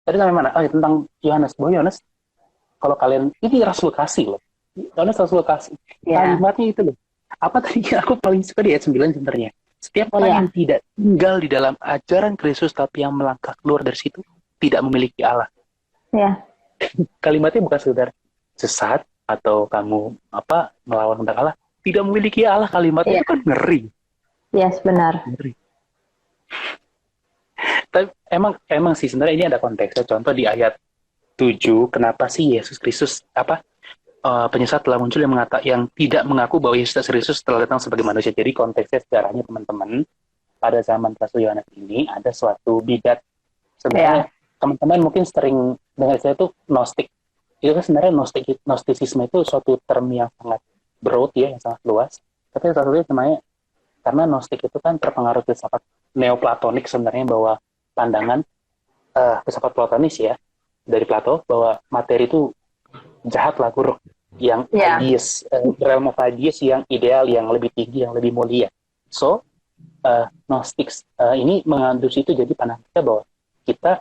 Tadi sampai mana? Oh ya, tentang Yohanes. Bahwa Yohanes, kalau kalian, ini Rasul kasih loh. Yohanes Rasul kasih. Ya. Kalimatnya itu loh. Apa tadi yang aku paling suka di ayat 9 sebenarnya? Setiap Oh orang yang ya. tidak tinggal di dalam ajaran Kristus, tapi yang melangkah keluar dari situ, tidak memiliki Allah. Ya. Kalimatnya bukan sekedar sesat, atau kamu melawan tentang Allah. Tidak memiliki Allah, kalimatnya Ya. itu kan ngeri. Yes, benar. Ngeri. Tapi emang sih sebenarnya ini ada konteksnya. Contoh di ayat 7, kenapa sih Yesus Kristus penyesat telah muncul yang tidak mengaku bahwa Yesus Kristus telah datang sebagai manusia. Jadi konteksnya sejarahnya teman-teman, pada zaman Rasul Yohanes ini ada suatu bidat. Ya. Sebenarnya teman-teman mungkin sering dengar istilah itu Gnostik. Itu kan sebenarnya Gnostisisme itu suatu term yang sangat broad ya, yang sangat luas. Tapi salah satunya namanya, karena Gnostik itu kan terpengaruh filsafat Neoplatonik sebenarnya, bahwa pandangan filsafat Platonis ya, dari Plato, bahwa materi itu jahat lah, buruk, yang Ya. ideas, realm of ideas yang ideal, yang lebih tinggi, yang lebih mulia. So, Gnostics ini mengandung itu, jadi pandangan kita bahwa kita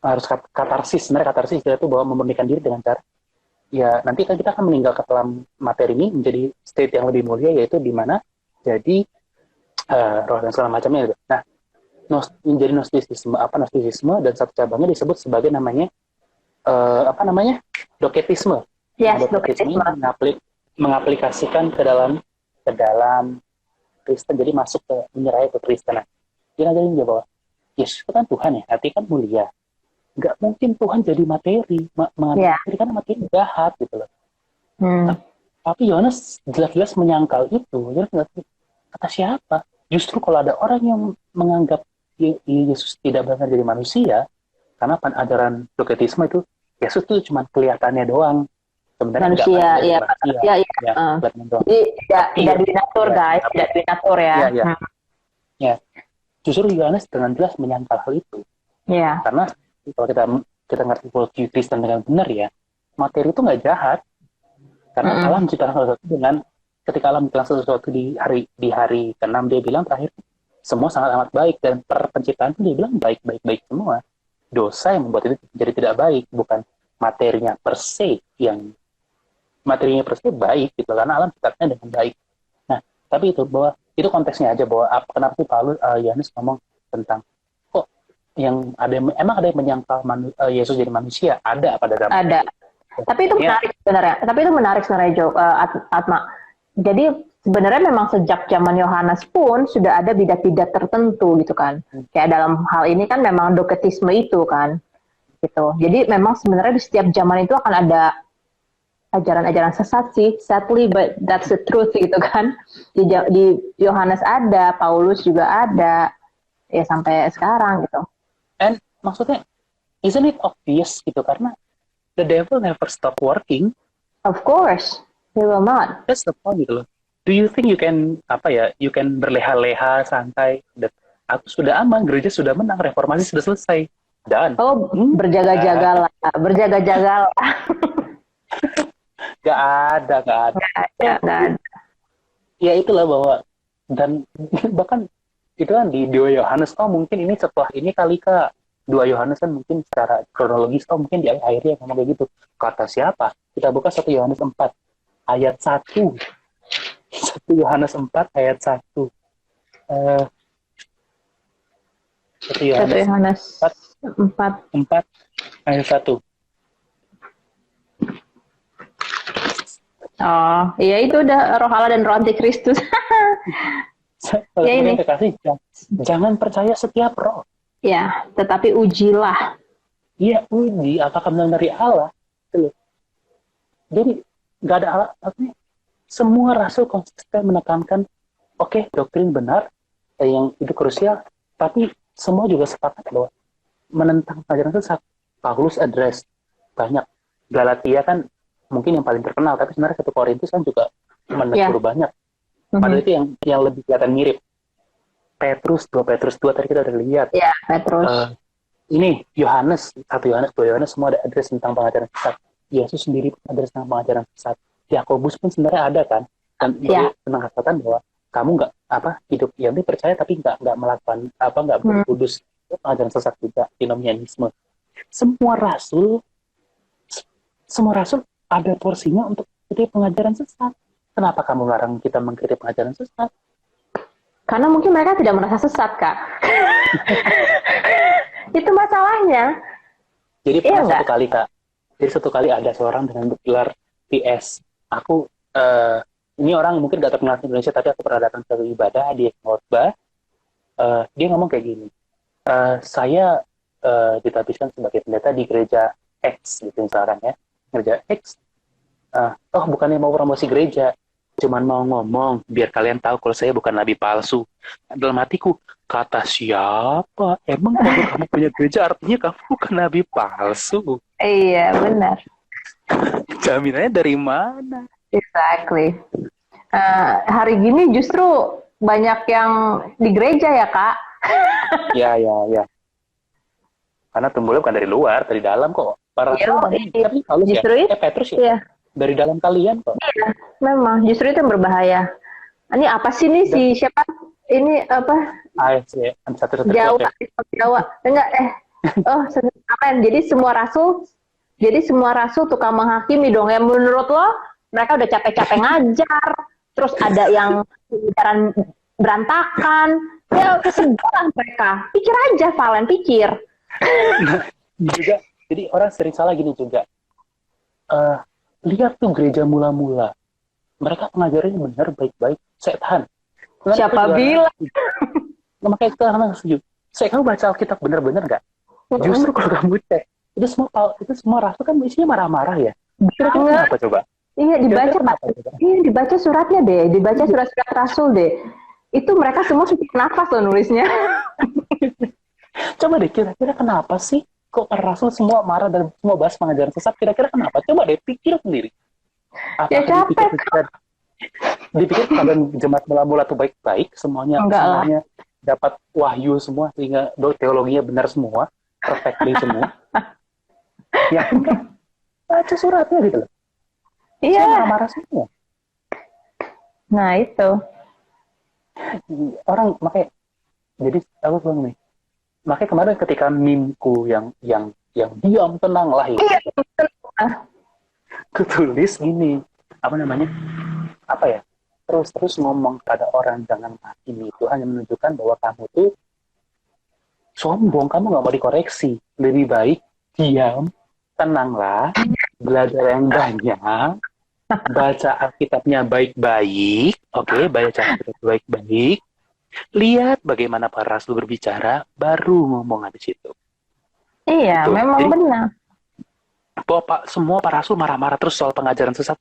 harus katarsis. Sebenarnya katarsis itu bahwa memurnikan diri dengan cara, ya nanti kan kita akan meninggal ke dalam materi ini menjadi state yang lebih mulia, yaitu di mana jadi roh dan segala macamnya gitu. Nah, menjadi Gnostisisme, dan satu cabangnya disebut sebagai namanya Doketisme. Nah, Yes, Doketisme Doketisme. ini mengaplikasikan ke dalam Kristen, jadi masuk ke menyerah ke Kristen. Nah, dia ngajarin dia bahwa Yesus itu kan Tuhan ya, hati kan mulia. Nggak mungkin Tuhan jadi materi, mengambil Ya. materi, karena materi jahat gitu loh. Hmm. Tapi Yohanes jelas-jelas menyangkal itu. Kata siapa? Justru kalau ada orang yang menganggap Yesus tidak benar jadi manusia, karena ajaran Doketisme itu Yesus itu cuma kelihatannya doang, sebenarnya nggak Manusia, jadi ya, manusia, manusia, ya. ya kelihatannya doang. Jadi tidak Tapi tidak binatur, ya, guys, tidak binatur ya. ya, ya, ya, justru Yohanes dengan jelas menyangkal hal itu, Ya. karena kalau kita ngerti worldview Kristen dengan benar ya, materi itu nggak jahat, karena Allah Mm-mm. menciptakan sesuatu dengan, ketika Allah menciptakan sesuatu di hari ke-6, dia bilang terakhir semua sangat amat baik, dan per penciptaan itu dia bilang baik semua. Dosa yang membuat itu jadi tidak baik, bukan materinya per se, baik gitu, karena alam menciptakannya dengan baik. Nah, tapi itu bahwa itu konteksnya aja, bahwa kenapa sih Paulus Yohanes ngomong tentang kok emang ada yang menyangkal Yesus jadi manusia, ada pada zaman Ada. itu. Tapi itu Ya, menarik sebenarnya. Tapi itu menarik sebenarnya, Atma. Jadi sebenarnya memang sejak zaman Yohanes pun sudah ada bidat-bidat tertentu gitu kan. Kayak dalam hal ini kan memang doketisme itu kan gitu. Jadi memang sebenarnya di setiap zaman itu akan ada ajaran-ajaran sesat sih, sadly, but that's the truth gitu kan. Di Yohanes ada, Paulus juga ada, ya sampai sekarang gitu. and maksudnya, isn't it obvious gitu, karena the devil never stop working. Of course, he will not. That's the point gitu loh. Do you think you can berleha-leha santai, dan aku sudah aman, gereja sudah menang, reformasi sudah selesai, dan Oh, berjaga-jagalah, berjaga-jagalah. gak ada. Ya, So, kan. ya itulah bahwa, dan bahkan itu kan di 2 Yohanes, mungkin ini setelah ini kali Kak, 2 Yohanes kan mungkin secara kronologis, mungkin di akhirnya ngomong kayak gitu. Kata siapa? Kita buka 1 Yohanes 4 ayat 1. 1 Yohanes 4 ayat 1. Eh, 1 1 Yohanes Yohanes 4, 4. 4 ayat 1. Oh, iya itu udah roh Allah dan roh antikristus. Ya Kemudian ini. kekasih, jangan percaya setiap roh. Ya, tetapi ujilah. Iya, uji apakah benar dari Allah. Gitu loh. Jadi nggak ada alat, artinya semua rasul konsisten menekankan, oke, doktrin benar, yang itu krusial, tapi semua juga sepakat bahwa menentang ajaran sesat. Paulus address banyak. Galatia kan mungkin yang paling terkenal, tapi sebenarnya 1 Korintus kan juga menegur Ya. banyak. Padahal Mhm. itu yang lebih kelihatan mirip. 2 Petrus 2 tadi kita udah lihat. Ya, Petrus. Ini Yohanes, 1 Yohanes, 2 Yohanes, semua ada address tentang pengajaran sesat. Yesus sendiri pun address tentang pengajaran sesat. Yakobus pun sebenarnya ada kan, dan Ya. tentang katakan bahwa kamu nggak hidup yang percaya tapi nggak melakukan nggak berkudus, itu pengajaran sesat juga, antinomianisme. Semua rasul, semua rasul ada porsinya untuk kritik pengajaran sesat. Kenapa kamu larang kita mengkritik pengajaran sesat? Karena mungkin mereka tidak merasa sesat, Kak. Itu masalahnya. Jadi Iya pernah nggak? satu kali Kak, jadi satu kali ada seorang dengan gelar PS. Aku, ini orang mungkin gak terkenal di Indonesia, tapi aku pernah datang ke ibadah di khotbah. Dia ngomong kayak gini, saya ditabiskan sebagai pendeta di gereja X gitu misalkan ya, gereja X. Oh bukannya mau promosi gereja, cuman mau ngomong biar kalian tahu kalau saya bukan nabi palsu. Dalam hatiku, kata siapa? Emang kalau kamu punya gereja artinya kamu bukan nabi palsu? Iya, benar. Jaminannya dari mana? Exactly. Hari gini justru banyak yang di gereja ya, Kak. Ya. Karena tumbuhnya bukan dari luar, dari dalam kok. Para Iya, tapi Paulus ya, justru itu. Petrus ya, Iya, dari dalam kalian kok. iya, memang justru itu yang berbahaya. Ini apa sih nih si siapa? Ini apa? AFC, satu Jawa, Jawa. Enggak, oh, amen. Jadi semua rasul tukang menghakimi dong. Ya menurut lo, mereka udah capek-capek ngajar, terus ada yang ajaran berantakan. Ya kesegaran mereka. Pikir aja, Valen, pikir. Nah, juga, jadi orang sering salah gini juga. Lihat tuh gereja mula-mula. Mereka pengajarannya benar, baik-baik. Setan. Siapa bilang? Makanya itu kadang setuju. Kamu baca Alkitab benar-benar nggak? Justru kalau kamu cek, itu semua rasul kan isinya marah-marah ya. Kira-kira kenapa coba? Iya, dibaca suratnya deh, dibaca surat-surat rasul deh. Itu mereka semua susah nafas loh nulisnya. Coba deh, kira-kira kenapa sih kok para rasul semua marah dan semua bahas pengajaran sesat? Kira-kira kenapa? Coba deh pikir sendiri. Ya capek. Dipikir keadaan jemaat mula-mula tuh baik-baik, semuanya dapat wahyu semua sehingga teologinya benar semua, perfectly semua. Ya enggak, baca suratnya gitu loh. Iya. Marah-marah semua. Nah itu. Orang makanya, jadi aku bilang nih, makanya kemarin ketika mimku yang diam tenang lah ya, kutulis gini, terus ngomong pada orang jangan hakimi, itu hanya menunjukkan bahwa kamu tuh sombong, kamu nggak mau dikoreksi. Lebih baik diam, tenanglah, belajar yang banyak, baca Alkitabnya baik-baik, baca Alkitab baik-baik, lihat bagaimana para rasul berbicara, baru ngomong habis itu. Iya, gitu. Memang jadi, benar. Semua para rasul marah-marah terus soal pengajaran sesat,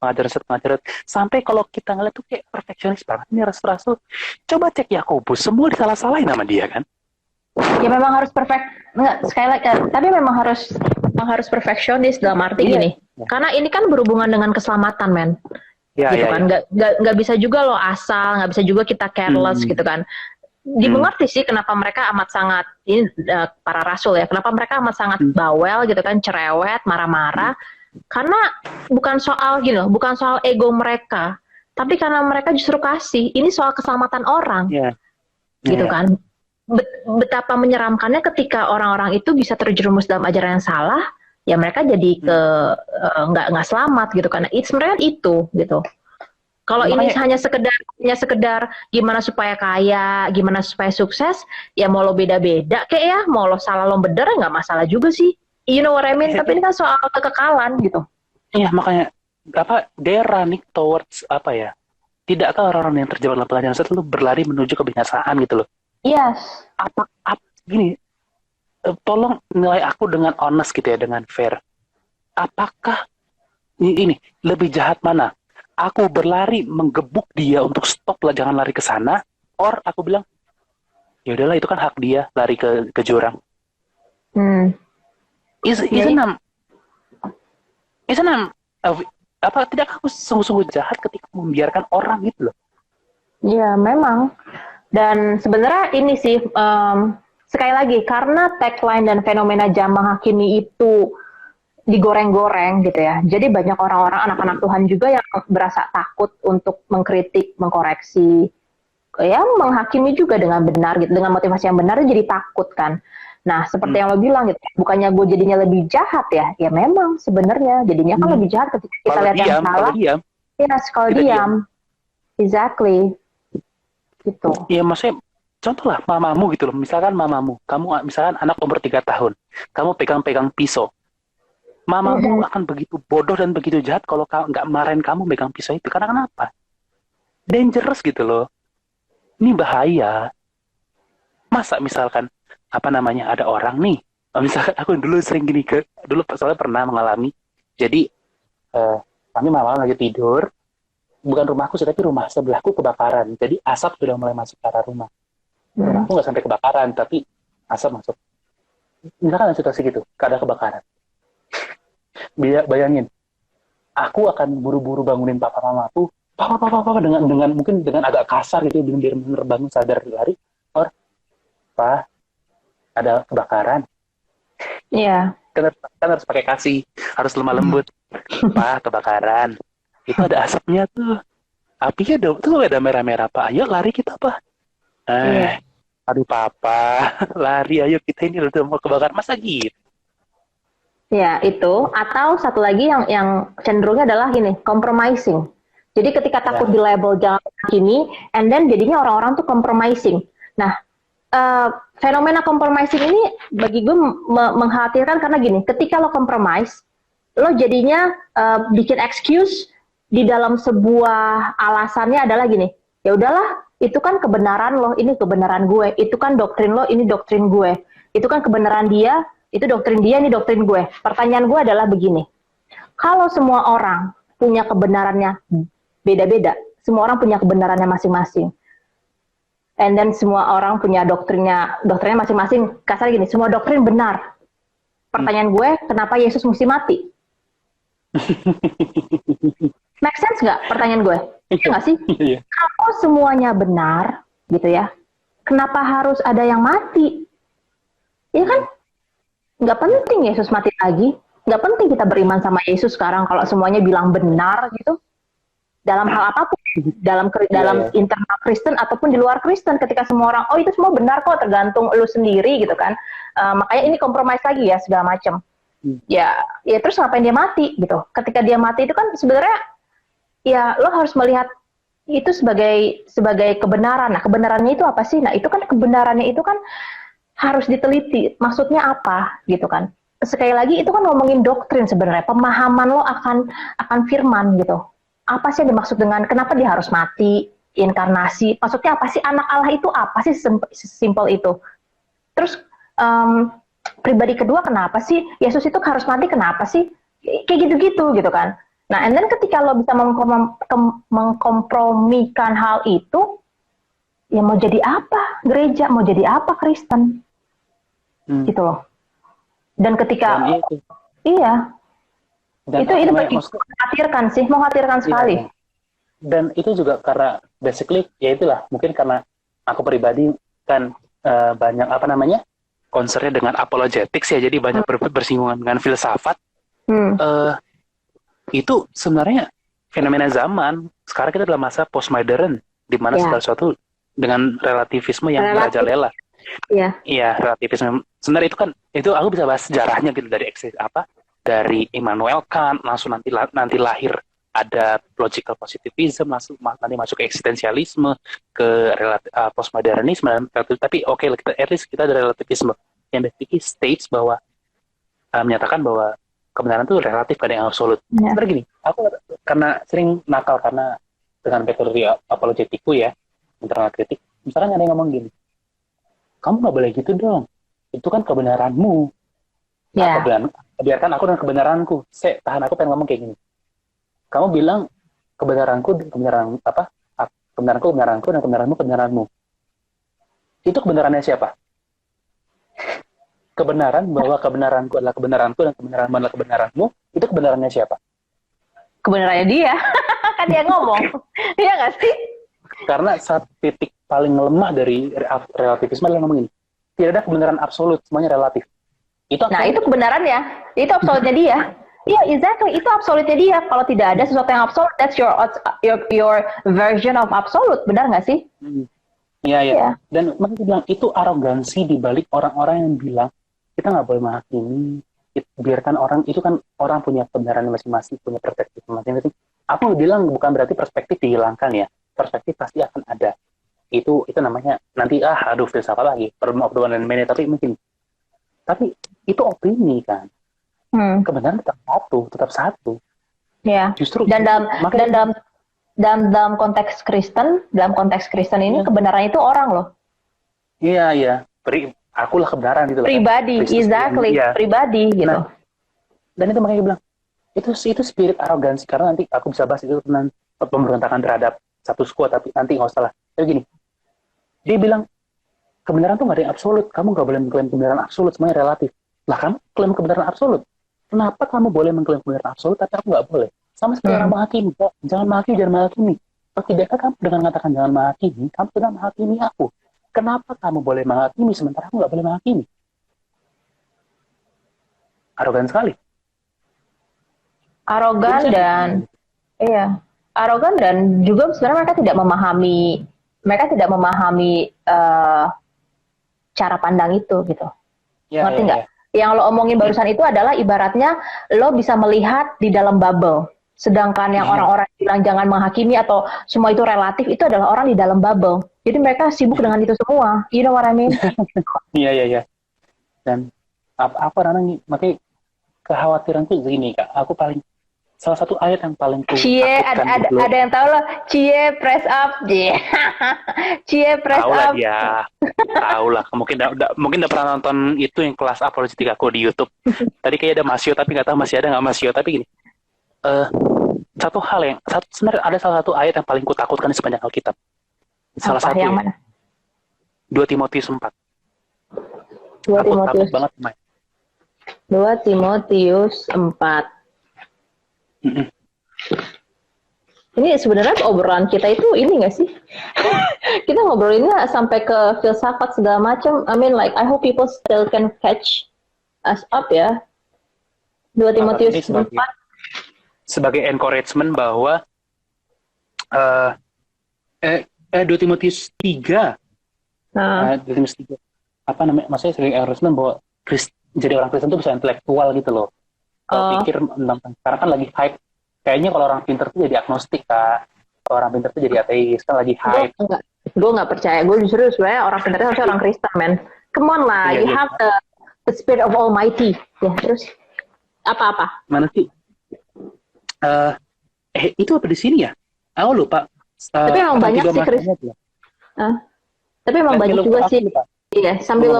sampai kalau kita ngeliat tuh kayak perfeksionis banget ini rasul. Coba cek Yakobus, semua disalah-salahin sama dia kan? Ya memang harus perfect, sekali lagi, tapi memang harus perfeksionis dalam arti gini. Karena ini kan berhubungan dengan keselamatan, men. Gitu kan, nggak bisa juga lo asal, nggak bisa juga kita careless gitu kan. Dimengerti sih kenapa mereka amat sangat ini para rasul ya, kenapa mereka amat sangat bawel gitu kan, cerewet, marah-marah. Karena bukan soal bukan soal ego mereka, tapi karena mereka justru kasih. Ini soal keselamatan orang, gitu kan. Betapa menyeramkannya ketika orang-orang itu bisa terjerumus dalam ajaran yang salah, ya mereka jadi nggak selamat gitu kan. Sebenarnya itu gitu. Kalau ini hanya sekedar gimana supaya kaya, gimana supaya sukses, ya mau lo beda-beda kayak ya, mau lo salah lo bener nggak masalah juga sih. You know what I mean? Tapi ini kan soal kekekalan gitu. Iya, makanya they're running towards tidakkah orang-orang yang terjebak dalam pengajaran sesat lalu berlari menuju kebinasaan gitu loh. Yes. Gini, tolong nilai aku dengan honest gitu ya, dengan fair. Apakah ini lebih jahat mana? Aku berlari menggebuk dia untuk stop lah, jangan lari ke sana, or aku bilang ya udahlah itu kan hak dia lari ke jurang. Tidak aku sungguh-sungguh jahat ketika membiarkan orang gitu loh. Ya memang. Dan sebenarnya ini sih sekali lagi karena tagline dan fenomena jamaah hakimi itu digoreng-goreng gitu ya. Jadi banyak orang-orang anak-anak Tuhan juga yang berasa takut untuk mengkritik, mengkoreksi, ya menghakimi juga dengan benar gitu, dengan motivasi yang benar jadi takut kan. Nah, seperti yang lo bilang gitu, bukannya gue jadinya lebih jahat ya? Ya memang sebenarnya jadinya kan lebih jahat ketika kita Kalau lihat yang diam, kalau salah. diam, Ya, kalau kita diam. diam, exactly, gitu. Iya, maksudnya contoh lah mamamu gitu loh. Misalkan mamamu, kamu misalkan anak umur 3 tahun, kamu pegang-pegang pisau. Mamamu akan begitu bodoh dan begitu jahat kalau nggak marahin kamu megang pisau itu. Karena kenapa? Dangerous gitu loh. Ini bahaya. Masa misalkan apa namanya ada orang nih, misalkan aku dulu sering gini dulu soalnya pernah mengalami. Jadi kami malam lagi tidur, bukan rumahku sih tapi rumah sebelahku kebakaran. Jadi asap sudah mulai masuk ke arah rumah. Rumahku nggak sampai kebakaran tapi asap masuk. Misalkan situasi gitu, ada kebakaran. Bayangin, aku akan buru-buru bangunin papa mamaku, papa dengan mungkin dengan agak kasar gitu, biar benar bangun sadar lari, or pa ada kebakaran. Iya. Kan harus pakai kasih, harus lemah lembut. Pa kebakaran, itu ada asapnya tuh, apinya tuh ada merah-merah, pak, ayo lari kita pak. Aduh papa, lari ayo kita ini udah mau kebakaran, masa gitu. Ya, itu. Atau satu lagi yang cenderungnya adalah gini, compromising. Jadi ketika takut di label jangan gini, and then jadinya orang-orang tuh compromising. Nah, fenomena compromising ini bagi gue mengkhawatirkan karena gini, ketika lo compromise, lo jadinya bikin excuse di dalam sebuah alasannya adalah gini, ya udahlah, itu kan kebenaran lo, ini kebenaran gue, itu kan doktrin lo, ini doktrin gue, itu kan kebenaran dia, itu doktrin dia, ini doktrin gue. Pertanyaan gue adalah begini, kalau semua orang punya kebenarannya beda-beda, semua orang punya kebenarannya masing-masing, and then semua orang punya doktrinnya masing-masing, kasar gini, semua doktrin benar. Pertanyaan gue, kenapa Yesus mesti mati? Make sense nggak pertanyaan gue? Iya nggak sih? Kalau semuanya benar, gitu ya, kenapa harus ada yang mati? Iya kan? Nggak penting Yesus mati lagi. Nggak penting kita beriman sama Yesus sekarang kalau semuanya bilang benar gitu. Dalam hal apapun, dalam internal Kristen ataupun di luar Kristen, ketika semua orang, oh itu semua benar kok, tergantung lu sendiri gitu kan. Makanya ini kompromis lagi ya segala macam. Ya terus ngapain dia mati gitu? Ketika dia mati itu kan sebenarnya ya lo harus melihat itu sebagai kebenaran. Nah, kebenarannya itu apa sih? Nah, itu kan kebenarannya itu kan harus diteliti. Maksudnya apa gitu kan? Sekali lagi itu kan ngomongin doktrin sebenarnya, pemahaman lo akan firman gitu. Apa sih yang dimaksud dengan kenapa dia harus mati, inkarnasi? Maksudnya apa sih, anak Allah itu apa sih, simple itu. Terus pribadi kedua, kenapa sih Yesus itu harus mati, kenapa sih? Kayak gitu-gitu gitu kan. Nah, and then ketika lo bisa mengkompromikan hal itu, ya mau jadi apa gereja, mau jadi apa Kristen, gitu loh. Dan ketika iya, dan itu mengkhawatirkan sekali. Iya. Dan itu juga karena basically ya itulah, mungkin karena aku pribadi kan banyak concernnya dengan apologetics ya, jadi banyak bersinggungan dengan filsafat. Itu sebenarnya fenomena zaman. Sekarang kita dalam masa postmodern, di mana segala sesuatu dengan relativisme yang merajalela. Iya, relativisme. Sebenarnya itu aku bisa bahas sejarahnya gitu, dari Immanuel Kant, langsung nanti lahir ada logical positivism, nanti masuk ke eksistensialisme, ke postmodernisme, tapi at least kita ada relativisme yang basically states bahwa menyatakan bahwa kebenaran itu relatif, ada yang absolut. Sebenarnya gini, aku karena sering nakal karena dengan metode apologetikku ya, internal kritik, misalnya ada yang ngomong gini, kamu nggak boleh gitu dong, itu kan kebenaranmu. Biarkan aku dan kebenaranku. Tahan, aku pengen ngomong kayak gini. Kamu bilang kebenaranku dan kebenaranmu kebenaranmu. Itu kebenarannya siapa? Kebenaran bahwa kebenaranku adalah kebenaranku dan kebenaranmu adalah kebenaranmu, itu kebenarannya siapa? Kebenarannya dia. Kan dia ngomong. Iya nggak sih? Karena saat titik paling lemah dari relativisme adalah ngomong ini. Tidak ada kebenaran absolut, semuanya relatif. Itu kebenaran ya. Itu absolutnya dia. Iya, exactly. Itu absolutnya dia. Kalau tidak ada sesuatu yang absolut, that's your version of absolute. Benar nggak sih? Iya, iya. Iya. Dan makanya bilang itu arogansi di balik orang-orang yang bilang kita nggak boleh menghakimi, biarkan orang itu kan orang punya kebenaran masing-masing, punya perspektif masing-masing. Aku bilang bukan berarti perspektif dihilangkan ya, perspektif pasti akan ada. Itu namanya nanti aduh filsafat lagi, freedom of the one and many, tapi itu opini kan. Kebenaran tetap satu. Ya. Justru dan makanya, dalam konteks Kristen, ini kebenaran itu orang loh. iya, iya. Akulah kebenaran gitu loh. Pribadi, exactly. Ya. Pribadi gitu. Nah, dan itu makanya bilang itu spirit arogansi, karena nanti aku bisa bahas itu tentang pemberontakan terhadap status quo, tapi nanti nggak usah lah. Tapi gini, dia bilang kebenaran tuh nggak ada yang absolut, kamu nggak boleh mengklaim kebenaran absolut, semuanya relatif. Lah kamu klaim kebenaran absolut, kenapa kamu boleh mengklaim kebenaran absolut tapi aku nggak boleh? Sama seperti orang menghakimi, jangan menghakimi, jangan menghakimi. Tidakkah kamu dengan mengatakan jangan menghakimi, kamu sedang menghakimi aku? Kenapa kamu boleh menghakimi sementara aku nggak boleh menghakimi? Arogan sekali. Arogan dan juga sebenarnya mereka tidak memahami cara pandang itu gitu. Ngerti nggak? Yang lo omongin barusan itu adalah ibaratnya lo bisa melihat di dalam bubble. Sedangkan yang orang-orang bilang jangan menghakimi atau semua itu relatif, itu adalah orang di dalam bubble. Jadi mereka sibuk dengan itu semua. You know what I mean? Iya. Dan apa namanya, makanya kekhawatiranku begini, Kak. Salah satu ayat yang paling takutkan. Ada yang tahu loh. Press up. Cie, press tahu up. Lah ya. Tahu lah. Mungkin udah pernah nonton itu yang kelas apologetik aku di YouTube. Tadi kayaknya ada Masio, tapi nggak tahu masih ada nggak Masio. Tapi gini. Sebenarnya ada salah satu ayat yang paling kutakutkan di sepanjang Alkitab. Salah satu yang mana? 2 Timotius 4. 2 Timotius. Takut banget, Mai. 2 Timotius 4. Ini sebenarnya obrolan kita itu ini nggak sih? Kita ngobrolinnya sampai ke filsafat segala macam. I mean like I hope people still can catch us up ya. 2 Timotius 4. Sebagai encouragement bahwa 2 Timotius 3. 2 Timotius 3. Apa namanya? Maksudnya sebagai encouragement bahwa jadi orang Kristen itu bisa intelektual gitu loh. Kalau pikir sekarang kan lagi hype. Kayaknya kalau orang pinter tuh jadi agnostik, Kak. Kalau orang pinter tuh jadi ateis, kan lagi hype. Gue nggak percaya. Gue justru sebenarnya orang pinter harusnya orang Kristen, man. Come on lah, you have the spirit of Almighty. Ya, terus apa-apa? Mana sih? Itu apa di sini ya? Aku lupa. Tapi emang banyak sih Kristen. Tapi emang banyak juga sih. Iya, sambil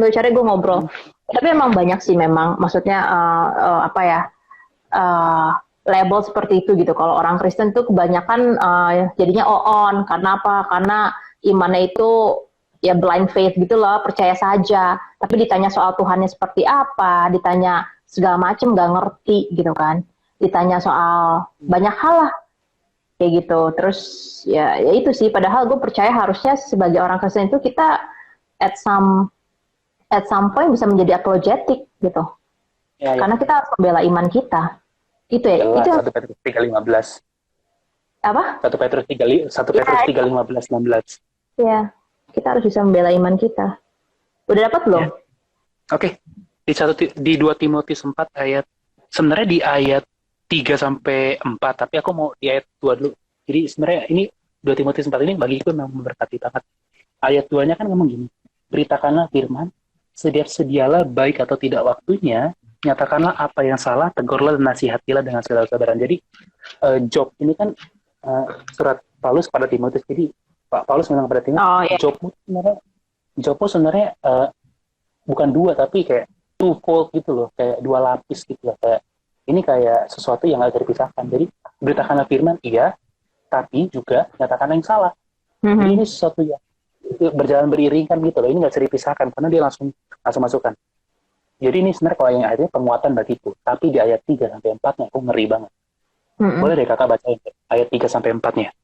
cari gue ngobrol. Tapi emang banyak sih memang, maksudnya label seperti itu gitu. Kalau orang Kristen tuh kebanyakan jadinya on. Karena apa? Karena imannya itu ya blind faith gitu loh, percaya saja. Tapi ditanya soal Tuhannya seperti apa, ditanya segala macem nggak ngerti gitu kan. Ditanya soal banyak hal lah kayak gitu. Terus ya itu sih. Padahal gue percaya harusnya sebagai orang Kristen itu kita at some point bisa menjadi apologetic gitu. Ya. Karena kita harus membela iman kita. Itu ya. Jelas, itu 1 Petrus 3:15. Apa? 1 Petrus 3:15-16. Iya. Kita harus bisa membela iman kita. Udah dapat belum? Ya. Oke. Di 2 Timotius 4 ayat, sebenarnya di ayat 3-4, tapi aku mau di ayat 2 dulu. Jadi sebenarnya ini 2 Timotius 4 ini bagiku memang memberkati banget. Ayat 2-nya kan ngomong gini. Beritakanlah firman, sedialah baik atau tidak waktunya, nyatakanlah apa yang salah, tegurlah dan nasihatilah dengan segala kesabaran. Jadi Job ini kan surat Paulus pada Timotius. Jadi Pak Paulus bilang pada Timotius, Job sebenarnya bukan 2 tapi kayak twofold gitu loh, kayak 2 lapis gitu loh. Kayak ini kayak sesuatu yang nggak bisa dipisahkan. Jadi beritakanlah firman, iya, tapi juga nyatakanlah yang salah. Jadi ini sesuatu yang berjalan beriring kan gitu loh. Ini nggak bisa dipisahkan karena dia langsung masukkan. Jadi ini sebenarnya kalau yang ayatnya penguatan bagiku. Tapi di ayat 3-4-nya aku ngeri banget. Boleh deh kakak bacain ayat 3-4-nya.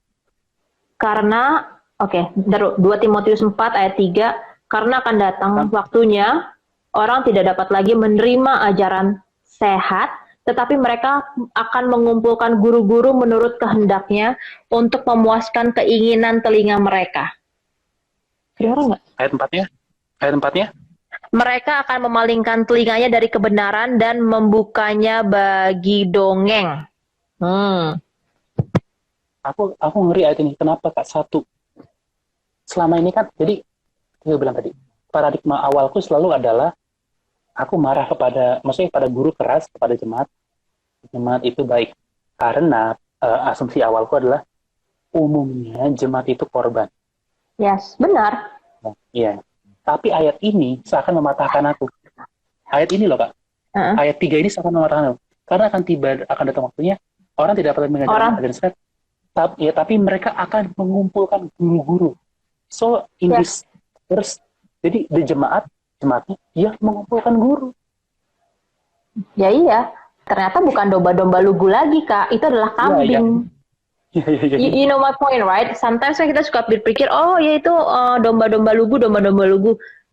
Karena, 2 Timotius 4 ayat 3, karena akan datang waktunya, orang tidak dapat lagi menerima ajaran sehat, tetapi mereka akan mengumpulkan guru-guru menurut kehendaknya untuk memuaskan keinginan telinga mereka. Kedengeran nggak? Ayat 4-nya. Mereka akan memalingkan telinganya dari kebenaran dan membukanya bagi dongeng. Aku ngeri ayat ini. Kenapa Kak? Satu, selama ini kan, jadi saya bilang tadi, paradigma awalku selalu adalah aku marah maksudnya pada guru keras, kepada jemaat. Jemaat itu baik. Karena asumsi awalku adalah umumnya jemaat itu korban. Yes, benar. Nah, iya. Tapi ayat ini seakan mematahkan aku. Ayat ini loh Kak. Ayat 3 ini seakan mematahkan aku. Karena akan datang waktunya, orang tidak dapat mengajarkan ajaran sesat. Tapi mereka akan mengumpulkan guru-guru. So, in this verse, jadi the jemaatnya, dia mengumpulkan guru. Ya iya, ternyata bukan domba-domba lugu lagi Kak, itu adalah kambing. You know my point, right? Sometimes kita suka berpikir, oh ya itu domba-domba lugu.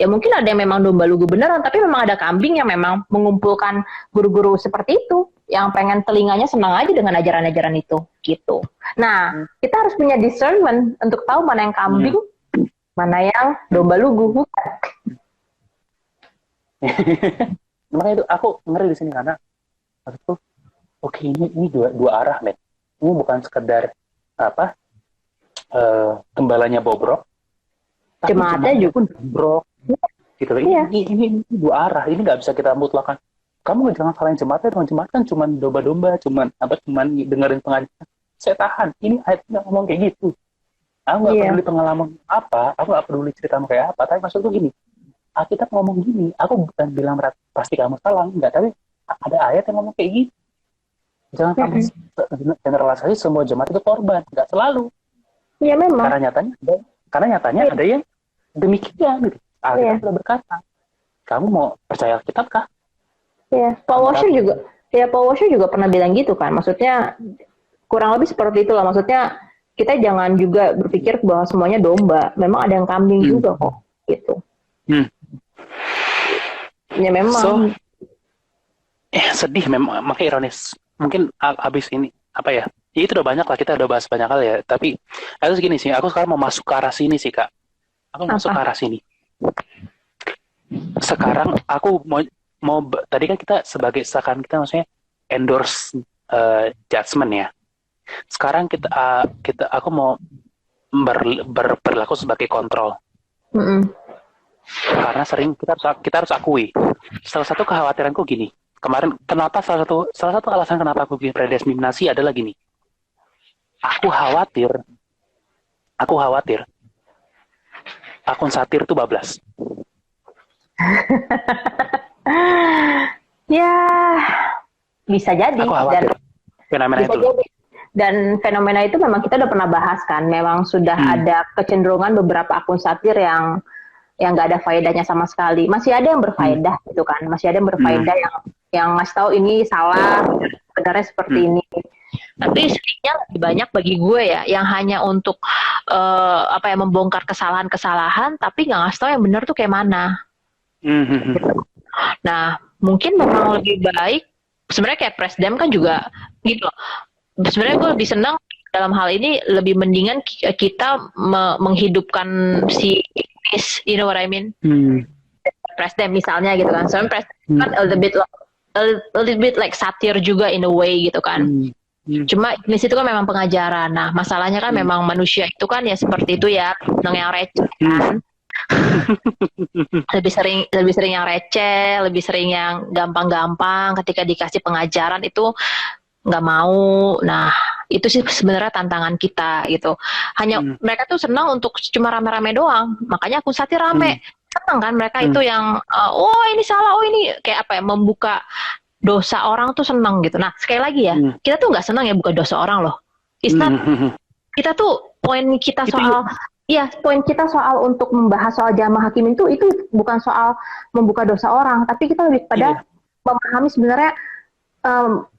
Ya mungkin ada yang memang domba lugu beneran, tapi memang ada kambing yang memang mengumpulkan guru-guru seperti itu, yang pengen telinganya senang aja dengan ajaran-ajaran itu, gitu. Nah, kita harus punya discernment untuk tahu mana yang kambing, mana yang domba lugu. Makanya itu aku ngeri di sini karena aku oke, ini dua arah, men. Ini bukan sekedar gembalanya bobrok, tapi jemaatnya juga pun bobrok, gitu. Ini dua arah. Ini nggak bisa kita mutlakan. Kamu jangan salahin jemaatnya, jemaat kan cuma domba-domba, cuman dengerin pengajian. Saya tahan. Ini ayatnya ngomong kayak gitu. Aku nggak peduli pengalaman apa, aku nggak peduli ceritamu kayak apa. Tapi maksudku gini, Alkitab ngomong gini. Aku bukan bilang pasti kamu salah, enggak. Tapi ada ayat yang ngomong kayak gitu. Jangan kamu generalisasi semua jemaat itu korban, nggak selalu. Iya memang. Karena nyatanya ada yang demikian. Gitu. Alkitab sudah berkata, kamu mau percaya Alkitab kah? Iya, Paul Washer juga pernah bilang gitu kan. Maksudnya kurang lebih seperti itulah. Maksudnya kita jangan juga berpikir bahwa semuanya domba. Memang ada yang kambing juga kok, gitu. Ya memang. Sedih memang, makanya ironis. Mungkin abis ini ya itu udah banyak lah, kita udah bahas banyak hal ya, tapi harus gini sih, aku sekarang mau masuk ke arah sini sih Kak. Aku masuk ke arah sini sekarang. Aku mau tadi kan kita sebagai seakan kita maksudnya endorse judgment ya. Sekarang aku mau berlaku sebagai kontrol. Karena sering kita harus akui, salah satu kekhawatiranku gini. Kemarin kenapa salah satu alasan kenapa aku bikin predestinasi adalah gini. Aku khawatir akun satir itu bablas. Ya, bisa jadi. Aku khawatir fenomena itu. Dan fenomena itu memang kita udah pernah bahas kan. Memang sudah ada kecenderungan beberapa akun satir yang nggak ada faedahnya sama sekali. Masih ada yang berfaedah gitu kan. Masih ada yang berfaedah yang ngasih tahu ini salah, sebenarnya seperti ini. Tapi seringnya lebih banyak bagi gue ya, yang hanya untuk membongkar kesalahan-kesalahan, tapi nggak ngasih tahu yang benar tuh kayak mana. Nah, mungkin memang lebih baik. Sebenarnya kayak Presdem kan juga gitu. Sebenarnya gue lebih senang dalam hal ini, lebih mendingan kita menghidupkan si Ignis, you know what I mean? Presdem misalnya gitu kan. Soalnya Presdem kan a little bit like satir juga in a way gitu kan. Cuma Ignis itu kan memang pengajaran. Nah, masalahnya kan memang manusia itu kan ya seperti itu ya, yang receh kan. lebih sering yang receh, lebih sering yang gampang-gampang. Ketika dikasih pengajaran itu nggak mau. Nah, itu sih sebenarnya tantangan kita gitu. Hanya mereka tuh senang untuk cuma rame-rame doang. Makanya aku satir rame. Senang kan mereka itu yang oh ini salah, oh ini kayak apa ya, membuka dosa orang tuh senang gitu. Nah, sekali lagi ya, kita tuh nggak senang ya buka dosa orang loh. It's not, kita tuh poin kita soal untuk membahas soal jamaah hakim itu bukan soal membuka dosa orang, tapi kita lebih pada memahami sebenarnya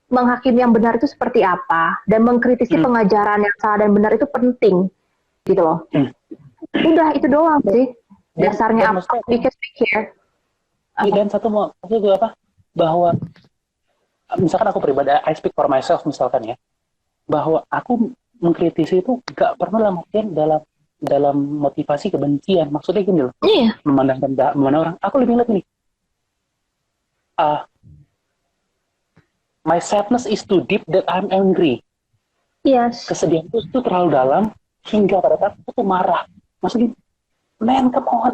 menghakimi yang benar itu seperti apa, dan mengkritisi pengajaran yang salah dan benar itu penting gitu loh. Udah itu doang sih dasarnya apa, because we care. Dan satu apa, bahwa misalkan aku pribadi, I speak for myself misalkan ya, bahwa aku mengkritisi itu gak pernah dalam dalam motivasi kebencian. Maksudnya gini loh, Iya. memandang rendah, memandang orang. Aku lebih ngeliat nih, my sadness is too deep that I'm angry. Yes. Kesedihan itu terlalu dalam hingga pada saat aku tuh marah. Maksudnya, man, come on.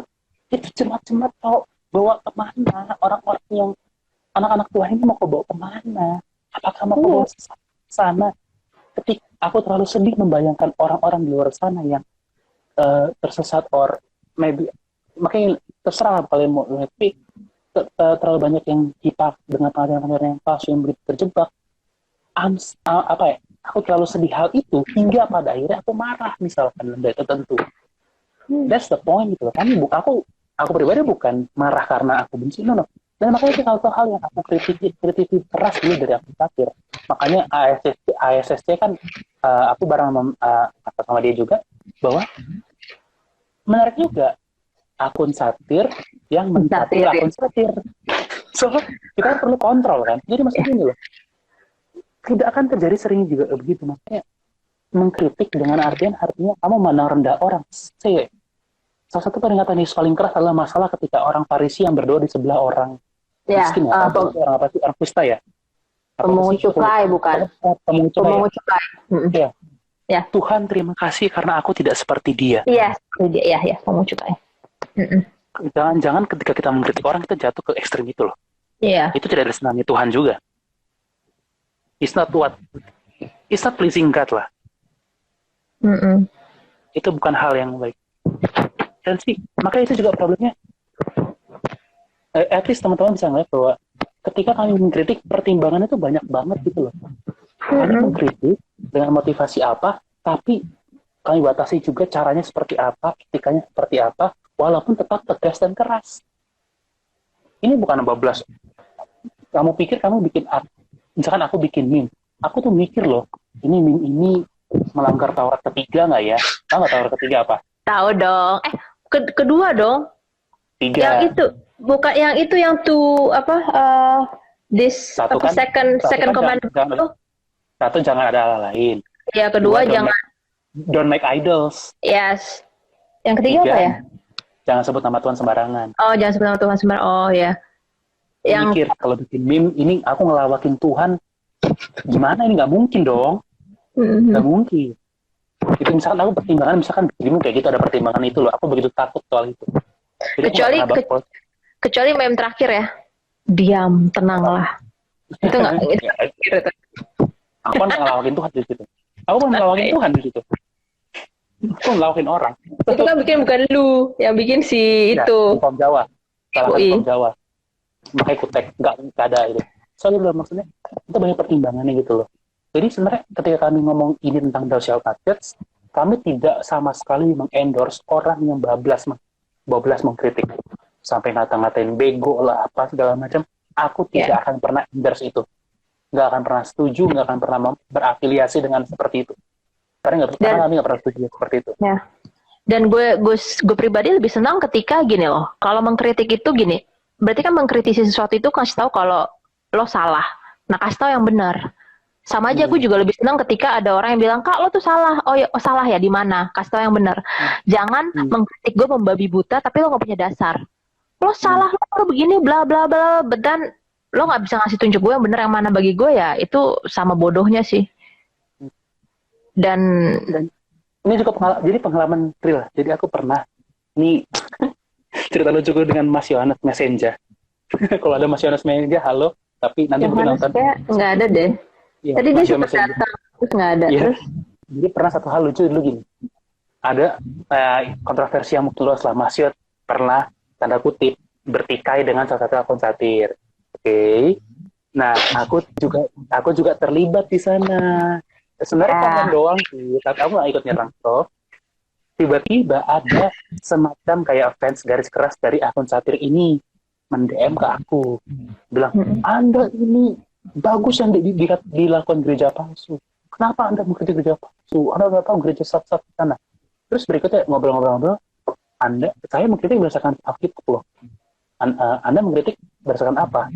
Itu cemat-cemat kau bawa kemana? Orang-orang yang anak-anak Tuhan ini mau kau bawa kemana? Apakah mau kau bawa ke sana? Ketika aku terlalu sedih membayangkan orang-orang di luar sana yang tersesat or maybe, makanya terserah kalian mau, tapi terlalu banyak yang hipak dengan pengajaran-pengajaran yang palsu yang begitu terjebak. Aku terlalu sedih hal itu hingga pada akhirnya aku marah misalkan dari tertentu. That's the point gitu loh. Aku pribadi bukan marah karena aku benci, no. Dan makanya itu salah satu hal yang aku kritisi keras dulu dari akun satir. Makanya ASSC kan aku bareng sama dia juga bahwa menarik juga akun satir yang mensatir akun satir. So kita perlu kontrol kan. Jadi maksudnya gini loh, tidak akan terjadi sering juga begitu. Maksudnya mengkritik dengan artinya kamu memandang rendah orang. Salah satu peringatan Yesus paling keras adalah masalah ketika orang Farisi yang berdoa di sebelah orang miskin ya, orang kusta ya. Pemungut cukai bukan? Pemungut cukai. Ya. Ya. Tuhan terima kasih karena aku tidak seperti dia. Iya, ya, pemungut cukai. Jangan ketika kita mengkritik orang kita jatuh ke ekstrem itu loh. Iya. Itu tidak disenangi Tuhan juga. It's not pleasing God lah. Itu bukan hal yang baik. Dan sih, makanya itu juga problemnya. At least teman-teman bisa ngeliat bahwa ketika kami mengkritik, pertimbangannya itu banyak banget gitu loh. Kami mengkritik dengan motivasi apa, tapi kami batasi juga caranya seperti apa, etikanya seperti apa, walaupun tetap tegas dan keras. Ini bukan bablas. Kamu pikir kamu bikin, misalkan aku bikin meme, aku tuh mikir loh, ini meme ini melanggar Taurat ketiga nggak ya? Tahu nggak Taurat ketiga apa? Tahu dong. Kedua dong. 3. Yang itu bukan yang itu yang tuh apa? Satu kan, second commandment. Satu jangan ada Allah lain. Ya kedua jangan. Don't make idols. Yes. Yang ketiga apa ya? Jangan sebut nama Tuhan sembarangan. Oh jangan sebut nama Tuhan sembarangan. Oh ya. Yang mikir kalau bikin meme ini aku ngelawakin Tuhan, gimana ini nggak mungkin dong. Nggak mungkin. Itu misalkan aku pertimbangan, misalkan bikin kayak gitu ada pertimbangan itu loh. Aku begitu takut soal itu. Jadi kecuali meme terakhir ya. Diam, tenanglah. Itu nggak. Aku kan ngelawakin Tuhan di situ. Aku kan ngelawakin Tuhan di situ. Aku ngelawakin orang. Itu kan bikin bukan lu, yang bikin si ya, itu. Inform Jawa. Salahkan Inform Jawa. Makanya kutek nggak ada itu. Soalnya maksudnya itu banyak pertimbangannya gitu loh. Jadi sebenarnya ketika kami ngomong ini tentang thou shalt not judge, kami tidak sama sekali mengendorse orang yang bablas mengkritik sampai ngata-ngatain bego lah apa segala macam. Aku tidak akan pernah endorse itu, nggak akan pernah setuju, nggak akan pernah berafiliasi dengan seperti itu. Karena kami nggak pernah setuju seperti itu. Ya. Dan gue pribadi lebih senang ketika gini loh, kalau mengkritik itu gini, berarti kan mengkritisi sesuatu itu kasih tahu kalau lo salah, nah kasih tahu yang benar. Sama aja, gue juga lebih senang ketika ada orang yang bilang, Kak, lo tuh salah. Oh salah ya, di mana? Kasih tau yang benar. Jangan mengkritik gue membabi buta, tapi lo gak punya dasar. Lo salah, lo begini, bla bla bla. Dan lo gak bisa ngasih tunjuk gue yang benar yang mana bagi gue ya, itu sama bodohnya sih. Dan ini juga pengalaman real. Jadi aku pernah, ini cerita lucu gue dengan Mas Yohanes Messenger. Kalau ada Mas Yohanes Messenger, halo. Tapi nanti mungkin nonton. Nggak ada deh. Ya, tadi dia sempat datang, terus nggak ada. Ya. Jadi pernah satu hal lucu dulu gini. Ada kontroversi yang luas lah. Mas Yot pernah tanda kutip bertikai dengan salah satu akun satir. Oke. Nah, aku juga terlibat di sana. Sebenarnya komen doang sih, tapi aku nggak ikut nyerang toh. Tiba-tiba ada semacam kayak fans garis keras dari akun satir ini mend-DM ke aku, bilang Anda ini bagus yang dilakukan gereja palsu. Kenapa Anda mengkritik gereja palsu? Anda nggak tahu gereja sat-sat di sana. Terus berikutnya ngobrol-ngobrol, saya mengkritik berdasarkan Alkitab loh. Anda mengkritik berdasarkan apa?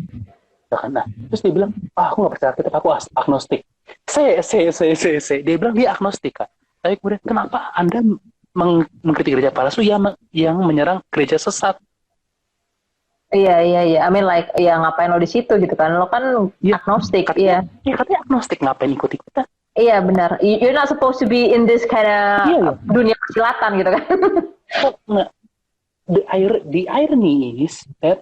Nah, terus dia bilang, aku nggak percaya Alkitab, aku agnostik. Dia bilang dia agnostik, Kak. Tapi kemudian kenapa Anda mengkritik gereja palsu yang menyerang gereja sesat. Iya. I mean like, ya ngapain lo di situ gitu kan? Lo kan agnostik, iya. Iya, katanya agnostik, ngapain ikut-ikutan? Iya benar. You're not supposed to be in this kind of dunia persilatan gitu kan? The irony is that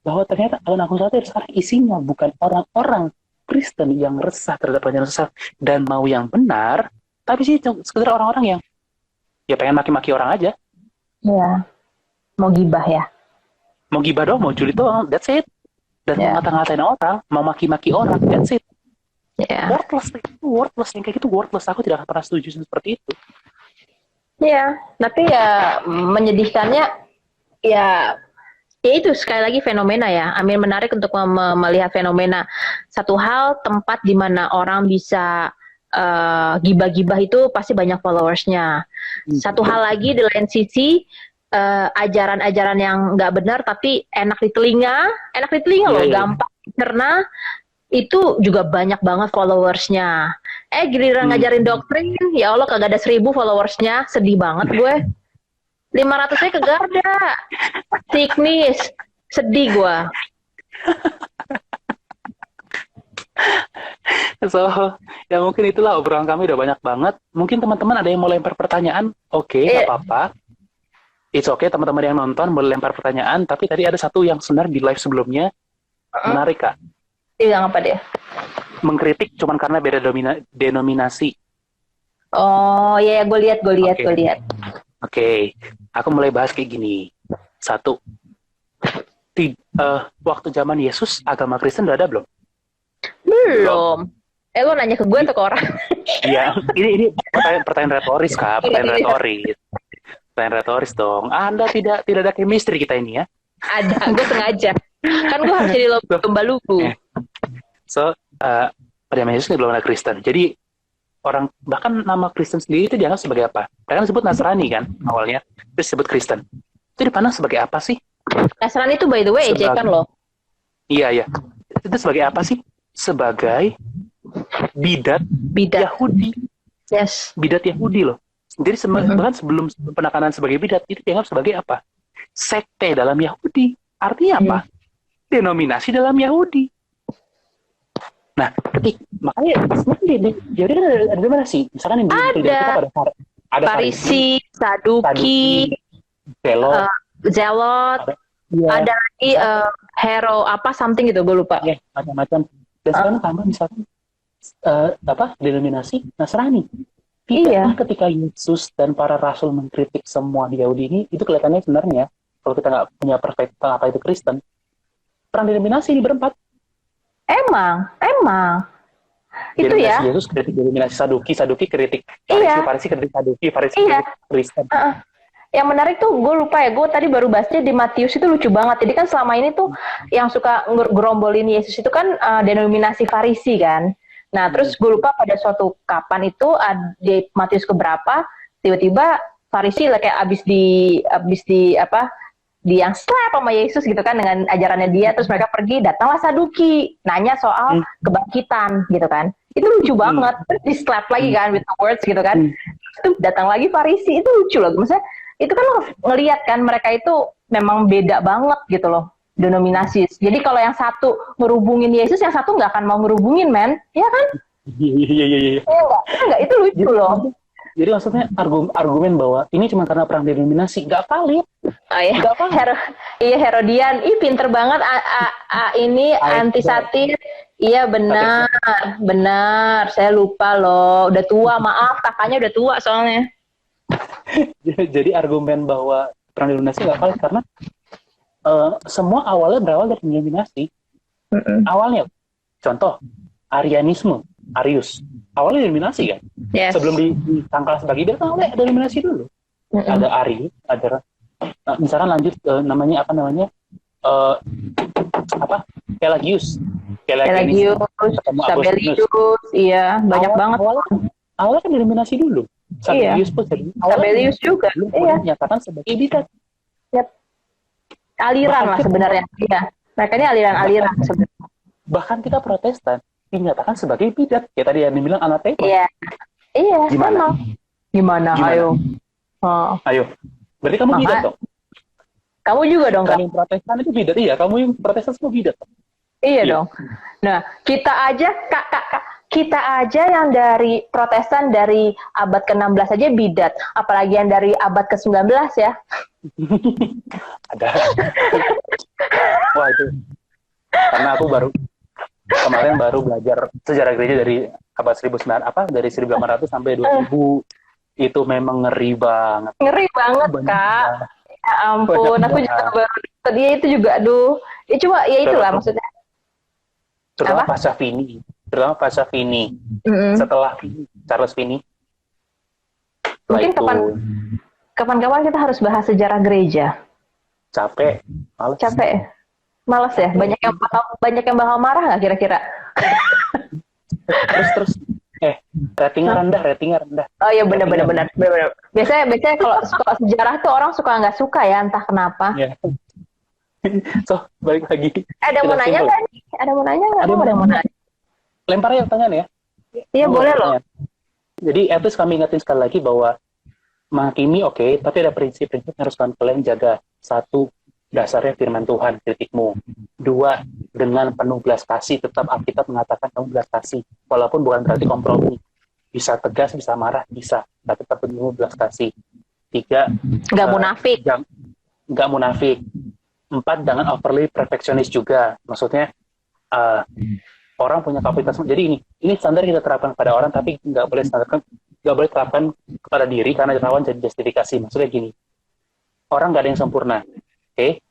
bahwa ternyata akun satir sekarang isinya bukan orang-orang Kristen yang resah terhadap ajaran sesat dan mau yang benar, tapi sih sekedar orang-orang yang ya pengen maki-maki orang aja. Iya. Mau gibah ya? Mau gibah doang, mau julid doang, that's it. Dan mau ngata-ngatain orang, mau maki-maki orang, that's it. Worthless yang kayak gitu worthless. Aku tidak pernah setuju seperti itu. Iya, tapi ya menyedihkannya ya itu sekali lagi fenomena ya. Amin menarik untuk melihat fenomena. Satu hal tempat di mana orang bisa gibah-gibah itu pasti banyak followersnya. Satu hal lagi di lain sisi ajaran-ajaran yang nggak benar tapi enak di telinga loh, gampang karena itu juga banyak banget followersnya. Giliran ngajarin doktrin, ya Allah kagak ada 1.000 followersnya, sedih banget gue. 500-nya kagak ada. Sickness, sedih gue. So, ya mungkin itulah obrolan kami udah banyak banget. Mungkin teman-teman ada yang mau lempar pertanyaan, oke, nggak apa-apa. It's okay, teman-teman yang nonton boleh lempar pertanyaan, tapi tadi ada satu yang sebenarnya di live sebelumnya menarik, Kak. Bilang apa dia? Mengkritik cuman karena beda denominasi. Oh ya, gue lihat. Oke. Aku mulai bahas kayak gini. Satu, waktu zaman Yesus agama Kristen udah ada belum? Belum. Lo nanya ke gue atau ke orang? Iya, ini pertanyaan retoris, Kak. Pertanyaan retoris dong. Anda tidak ada chemistry kita ini ya? Ada, gue sengaja. Kan gue harus jadi lomba lugu. So, pada zaman Yesus belum ada Kristen. Jadi orang, bahkan nama Kristen sendiri itu dianggap sebagai apa? Mereka disebut Nasrani kan awalnya, terus disebut Kristen. Itu dipandang sebagai apa sih? Nasrani itu by the way ejekan loh. Iya. Itu sebagai apa sih? Sebagai bidat Yahudi. Yes. Bidat Yahudi loh. Jadi bahkan sebelum penekanan sebagai bidat itu dianggap sebagai apa? Sekte dalam Yahudi. Artinya apa? Denominasi dalam Yahudi. Nah, makanya jadi kan ada denominasi. Misalkan di kita ada Farisi, Saduki, Zelot, ada lagi hero apa something gitu, gue lupa. Ya, macam-macam. Dan sekarang tambah misalkan denominasi Nasrani. Iya. Ketika Yesus dan para rasul mengkritik semua di Yahudi ini, itu kelihatannya sebenarnya kalau kita nggak punya perspektif apa itu Kristen, perang denominasi ini berempat. Emang. Itu ya. Yesus kritik denominasi Saduki kritik Farisi kritik Saduki, Farisi kritik Kristen. Yang menarik tuh, gue lupa ya, gue tadi baru bahasnya di Matius itu lucu banget. Jadi kan selama ini tuh yang suka gerombolin Yesus itu kan denominasi Farisi kan. Nah terus gue lupa pada suatu kapan itu di Matius keberapa tiba-tiba Farisi lah kayak abis di yang slap sama Yesus gitu kan dengan ajarannya dia, terus mereka pergi, datanglah Saduki nanya soal kebangkitan gitu kan. Itu lucu banget, terus di slap lagi kan with the words gitu kan. Terus datang lagi Farisi, itu lucu loh. Maksudnya itu kan lo ngelihat kan mereka itu memang beda banget gitu loh denominasi. Jadi kalau yang satu ngerubungin Yesus, yang satu nggak akan mau ngerubungin, men, ya kan? Iya. Enggak, itu lucu loh. Jadi maksudnya argumen bahwa ini cuma karena perang denominasi nggak valid. Oh iya, Herodian, pinter banget. Ini anti satir. Iya benar. Saya lupa loh. Udah tua, maaf, kakaknya udah tua soalnya. Jadi argumen bahwa perang denominasi nggak valid karena semua awalnya berawal dari denominasi. Awalnya, contoh Arianisme, Arius, awalnya denominasi kan. Yes. Sebelum ditangkal sebagai bidat, awalnya ada denominasi dulu. Ada Arius, ada misalkan lanjut namanya Pelagius, Sabellius, iya banyak banget. Awalnya kan denominasi dulu. Sabellius pun Sabellius juga. Iya. Dinyatakan sebagai bidat. Yep. Aliran lah sebenarnya. Iya. Mereka ini aliran sebenarnya. Bahkan kita Protestan dinyatakan sebagai bidat. Ya tadi yang dibilang anatema. Iya. Gimana? Ayo. Oh, Ayo. Berarti kamu bidat maka dong. kamu juga dong kan? Kamu Protestan itu bidat, iya. Kamu yang Protestan semua bidat. Iya Iya. dong. Nah, kita aja kak, kita aja yang dari Protestan dari abad ke-16 aja bidat, apalagi yang dari abad ke-19 ya. Ada. Wah itu. Karena aku kemarin baru belajar sejarah gereja dari abad 1800 sampai 2000. Itu memang ngeri banget. Ngeri banget, Banyak Kak. banget. Ya ampun, Banyak aku juga banget. baru tadi itu juga aduh. Ya cuma ya itulah Terutama maksudnya. terutama Apa? pasca Vini. Terutama pasca Vini. Mm-mm. Setelah Vini, Charles Vini. Setelah Mungkin itu kapan-kapan kita harus bahas sejarah gereja. capek, males. Capek ya? Males ya? Capek. Banyak yang bakal marah nggak kira-kira? Terus ratingnya rendah. Oh iya Ratingnya benar. Biasanya kalau suka sejarah tuh orang suka nggak suka ya entah kenapa. ya. So, balik lagi. Ada Kita mau nanya simpel. nggak nih? Ada mau nanya nggak? Ada Ada mau nanya? Lempar ya pertanyaan ya. Iya boleh loh. Pertanyaan. Jadi, at least kami ingatin sekali lagi bahwa menghakimi oke, tapi ada prinsip-prinsip yang harus kalian jaga. Satu, dasarnya firman Tuhan, kritikmu. Dua, dengan penuh belas kasih, tetap Alkitab mengatakan penuh belas kasih. Walaupun bukan berarti kompromi. Bisa tegas, bisa marah, bisa. Tapi tetap penuh belas kasih. Tiga, Nggak munafik. nggak munafik. Empat, jangan overly perfeksionis juga. Maksudnya, orang punya kapasitas. Jadi ini standar kita terapkan kepada orang, tapi nggak boleh terapkan kepada diri karena rawan jadi justifikasi. Maksudnya gini, orang nggak ada yang sempurna. Oke?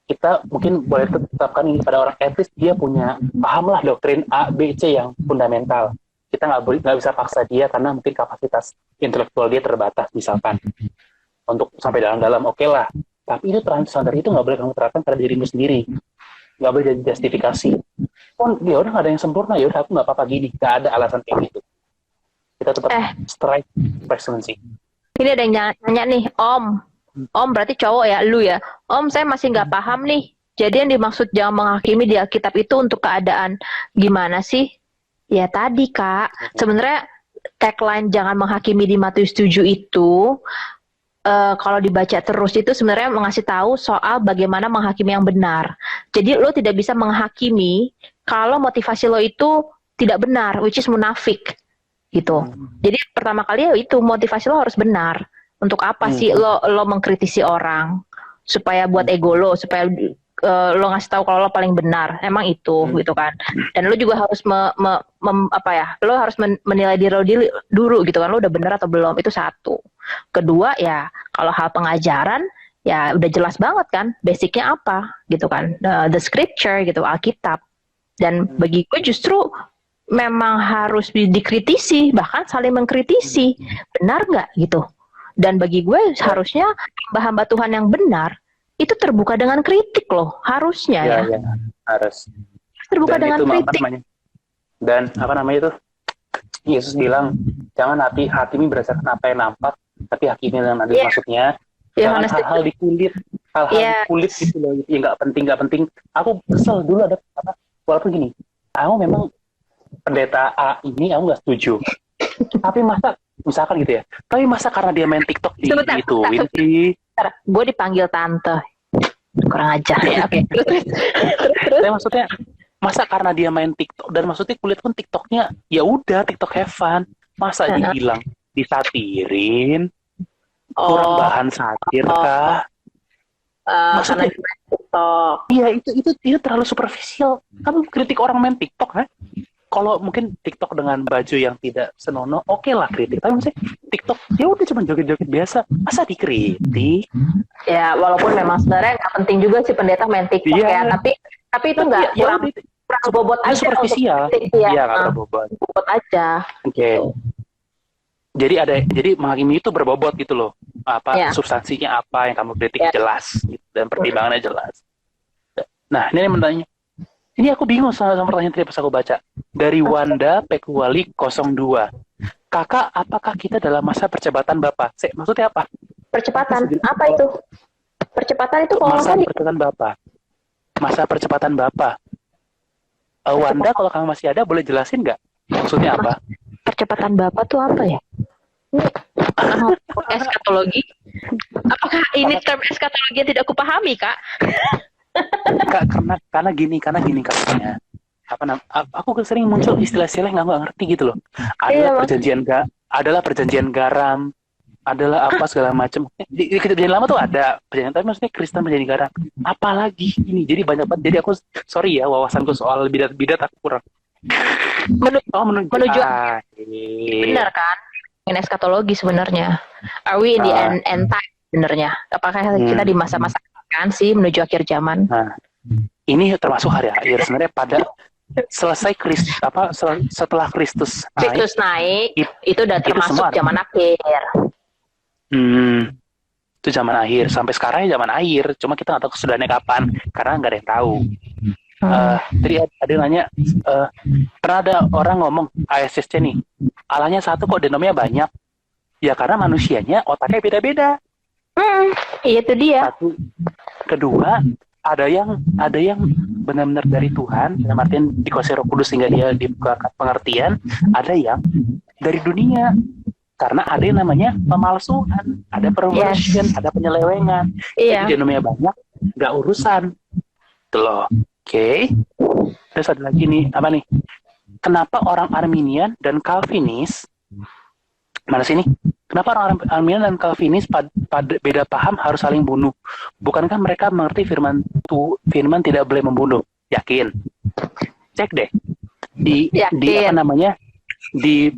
Kita mungkin boleh tetapkan ini kepada orang, at least dia punya pahamlah doktrin A, B, C yang fundamental. Kita nggak bisa paksa dia karena mungkin kapasitas intelektual dia terbatas misalkan untuk sampai dalam-dalam. Oke lah. Tapi itu standar itu nggak boleh kamu terapkan pada dirimu sendiri. Nggak boleh jadi justifikasi. Oh, ya udah nggak ada yang sempurna, ya udah aku nggak apa-apa gini. Nggak ada alasan kayak gitu. Kita tetap strike excellency. Ini ada yang nanya nih, Om berarti cowok ya, lu ya. Om, saya masih nggak paham nih. Jadi yang dimaksud jangan menghakimi di Alkitab itu untuk keadaan gimana sih? Ya tadi Kak, sebenarnya tagline jangan menghakimi di Matius 7 itu kalau dibaca terus itu sebenarnya mengasih tahu soal bagaimana menghakimi yang benar. Jadi lo tidak bisa menghakimi kalau motivasi lo itu tidak benar, which is munafik gitu. Jadi pertama kali ya itu motivasi lo harus benar. Untuk apa sih lo mengkritisi orang supaya buat ego lo, supaya lo ngasih tahu kalau lo paling benar, emang itu gitu kan. Dan lo juga harus lo harus menilai diri lo dulu gitu kan, lo udah benar atau belum, itu satu. Kedua ya kalau hal pengajaran ya udah jelas banget kan basicnya apa gitu kan, the scripture gitu, Alkitab. Dan bagi gue justru memang harus dikritisi, bahkan saling mengkritisi, benar nggak gitu. Dan bagi gue harusnya hamba-hamba Tuhan yang benar itu terbuka dengan kritik loh, harusnya ya. Ya, harus. Terbuka Dan dengan itu, kritik. Dan apa namanya itu? Yesus bilang, jangan hakimi berdasarkan apa yang nampak, tapi hakimi dengan adil. Maksudnya, jangan hal-hal di kulit, di kulit gitu loh, yang nggak penting. Aku kesel dulu ada apa? Walaupun gini, aku memang pendeta A ini aku nggak setuju. Tapi masa misalkan gitu ya, tapi masa karena dia main TikTok digituin sih? Gue dipanggil tante, kurang ajar ya. Oke. Terus. Maksudnya masa karena dia main TikTok dan maksudnya kulihat pun TikToknya ya udah TikTok have fun, masa dibilang disatirin, kurang bahan satir kah? Maksudnya TikTok. Iya itu terlalu superficial. Kamu kritik orang main TikTok kan? Kalau mungkin TikTok dengan baju yang tidak senonoh, oke lah kritik. Tapi maksudnya TikTok, ya udah cuma joget-joget biasa. Masa dikritik? Ya, walaupun memang sebenarnya nggak penting juga sih pendeta main TikTok ya. Tapi itu nggak kurang bobot aja. Superficial. Iya, nggak berbobot. Bobot aja. Oke. Jadi menghakimi itu berbobot gitu loh. Substansinya apa yang kamu kritik jelas gitu, dan pertimbangannya jelas. Nah, ini menanya. Ini aku bingung sama pertanyaan tadi pas aku baca. Dari Wanda Pekuali 02. Kakak, apakah kita dalam masa percepatan Bapak? Maksudnya apa? Percepatan? Apa itu? Percepatan itu kalau masa percepatan Bapak. Masa percepatan Bapak. Wanda, kalau kamu masih ada, boleh jelasin nggak? Maksudnya apa? Percepatan Bapak tuh apa ya? Eskatologi. Apakah ini term eskatologi yang tidak kupahami, Kak? karena gini katanya aku sering muncul istilah-istilah nggak ngerti gitu loh. Adalah perjanjian garam, adalah apa segala macam. Di perjanjian lama tuh ada perjanjian, tapi maksudnya Kristen perjanjian garam. Apalagi ini, jadi banyak banget. Jadi aku sorry ya, wawasanku soal bidat aku kurang. Menuju benar kan? Ini eskatologi sebenarnya. Are we in the end time sebenarnya? Apakah kita di masa-masa kan sih menuju akhir zaman? Nah, ini termasuk hari akhir sebenarnya pada selesai setelah Kristus naik itu udah termasuk zaman akhir. Itu zaman akhir. Sampai sekarang ya zaman akhir. Cuma kita nggak tahu kesudahannya kapan karena nggak ada yang tahu. Tadi ada yang nanya, pernah ada orang ngomong ASSC nih, Allahnya satu kok denomnya banyak. Ya karena manusianya otaknya beda-beda. Itu dia. Satu. Kedua, ada yang benar-benar dari Tuhan, dalam artian dikuasai Roh Kudus sehingga dia dibuka pengertian. Ada yang dari dunia, karena ada yang namanya pemalsuan, ada perversion, ada penyelewengan. Jadi denomnya banyak, nggak urusan. Itu loh. Oke. Terus ada lagi nih, apa nih? Kenapa orang Arminian dan Calvinis, mana sini? Kenapa orang Arminian dan Calvinis pada beda paham harus saling bunuh? Bukankah mereka mengerti firman tidak boleh membunuh? Yakin? Cek deh. Di apa namanya? Di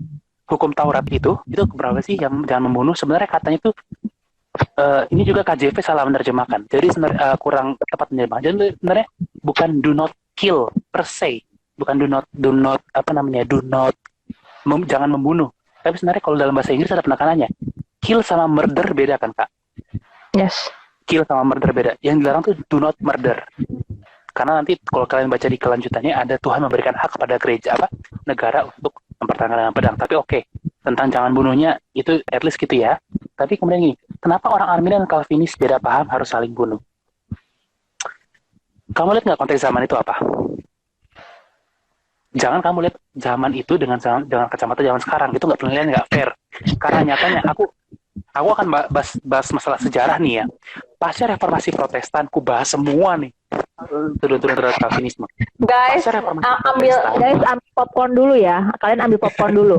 hukum Taurat itu berapa sih yang jangan membunuh? Sebenarnya katanya itu ini juga KJV salah menerjemahkan. Jadi sebenarnya kurang tepat menerjemahkan. Jadi sebenarnya bukan do not kill per se, bukan do not jangan membunuh. Tapi sebenarnya kalau dalam bahasa Inggris ada penekanannya. Kill sama murder beda kan, Kak? Yes. Kill sama murder beda. Yang dilarang tuh do not murder. Karena nanti kalau kalian baca di kelanjutannya ada Tuhan memberikan hak kepada negara untuk mempertahankan dengan pedang. Tapi oke, tentang jangan bunuhnya itu at least gitu ya. Tapi kemudian gini, kenapa orang Arminian dan Calvinis beda paham harus saling bunuh? Kamu lihat nggak konteks zaman itu apa? Jangan kamu lihat zaman itu dengan kacamata zaman sekarang, itu nggak penilaian, nggak fair. Karena nyatanya aku akan bahas masalah sejarah nih ya. Pasca reformasi Protestan, aku bahas semua nih turun-turun terhadap Calvinisme. Guys, ambil popcorn dulu ya. Kalian ambil popcorn dulu.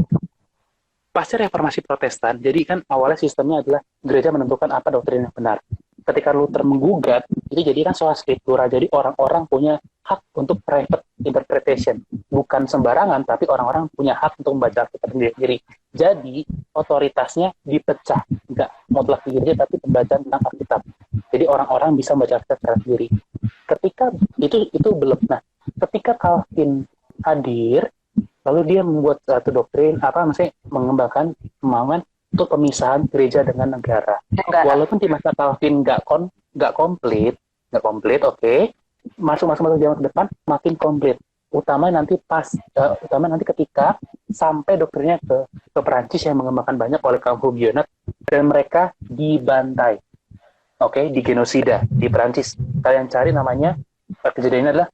Pasca reformasi Protestan, jadi kan awalnya sistemnya adalah gereja menentukan apa doktrin yang benar. Ketika Luther menggugat, itu jadi kan soal skriptura. Jadi orang-orang punya hak untuk private interpretation. Bukan sembarangan, tapi orang-orang punya hak untuk membaca Alkitab sendiri. Jadi, otoritasnya dipecah. Nggak mutlak di gereja, tapi pembacaan tentang Alkitab. Jadi, orang-orang bisa membaca Alkitab secara sendiri. Ketika itu belum. Nah, ketika Calvin hadir, lalu dia membuat satu doktrin, mengembangkan kemauan untuk pemisahan gereja dengan negara. Walaupun di masa Calvin nggak komplit, oke. Masuk zaman ke depan makin komplit. Utama nanti ketika sampai doktrinnya ke Perancis yang mengembangkan banyak oleh kaum Huguenot dan mereka dibantai. Oke, di genosida di Perancis. Kalian cari namanya, kejadiannya adalah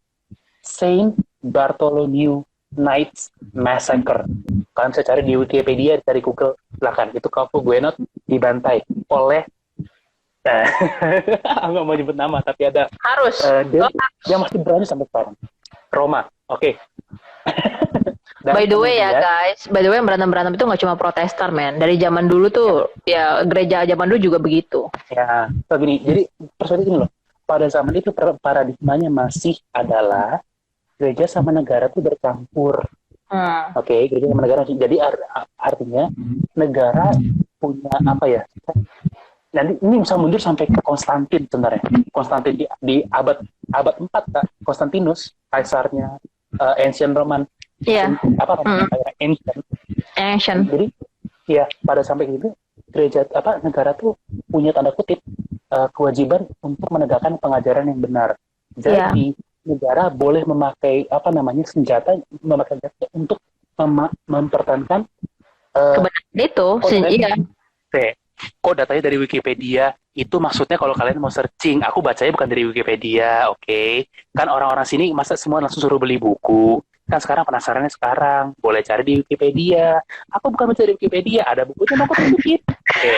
Saint Bartholomew Nights Massacre. Kalian bisa cari di Wikipedia, dari Google, silakan. Itu kaum Huguenot dibantai oleh aku nggak mau nyebut nama, tapi ada yang masih berani sampai sekarang. Roma, oke. By the way ya guys, yang berantem itu nggak cuma Protestan, men. Dari zaman dulu tuh, ya gereja zaman dulu juga begitu. Ya, begini. Jadi persoalan ini loh. Pada zaman itu paradigmanya masih adalah gereja sama negara tuh bercampur. Oke, gereja sama negara. Jadi artinya negara punya apa ya? Nanti ini bisa mundur sampai ke Konstantin sebenarnya. Konstantin di abad 4, Kak. Konstantinus, kaisarnya Ancient Roman. Iya. Ancient. Jadi ya pada sampai gitu gereja negara tuh punya tanda kutip kewajiban untuk menegakkan pengajaran yang benar. Jadi negara boleh memakai senjata untuk mempertahankan kebenaran itu. Iya. Kok datanya dari Wikipedia? Itu maksudnya kalau kalian mau searching, aku bacanya bukan dari Wikipedia, oke? Kan orang-orang sini masa semua langsung suruh beli buku. Kan sekarang penasarannya sekarang, boleh cari di Wikipedia. Aku bukan mencari di Wikipedia, ada bukunya mau aku tunjukin. Oke,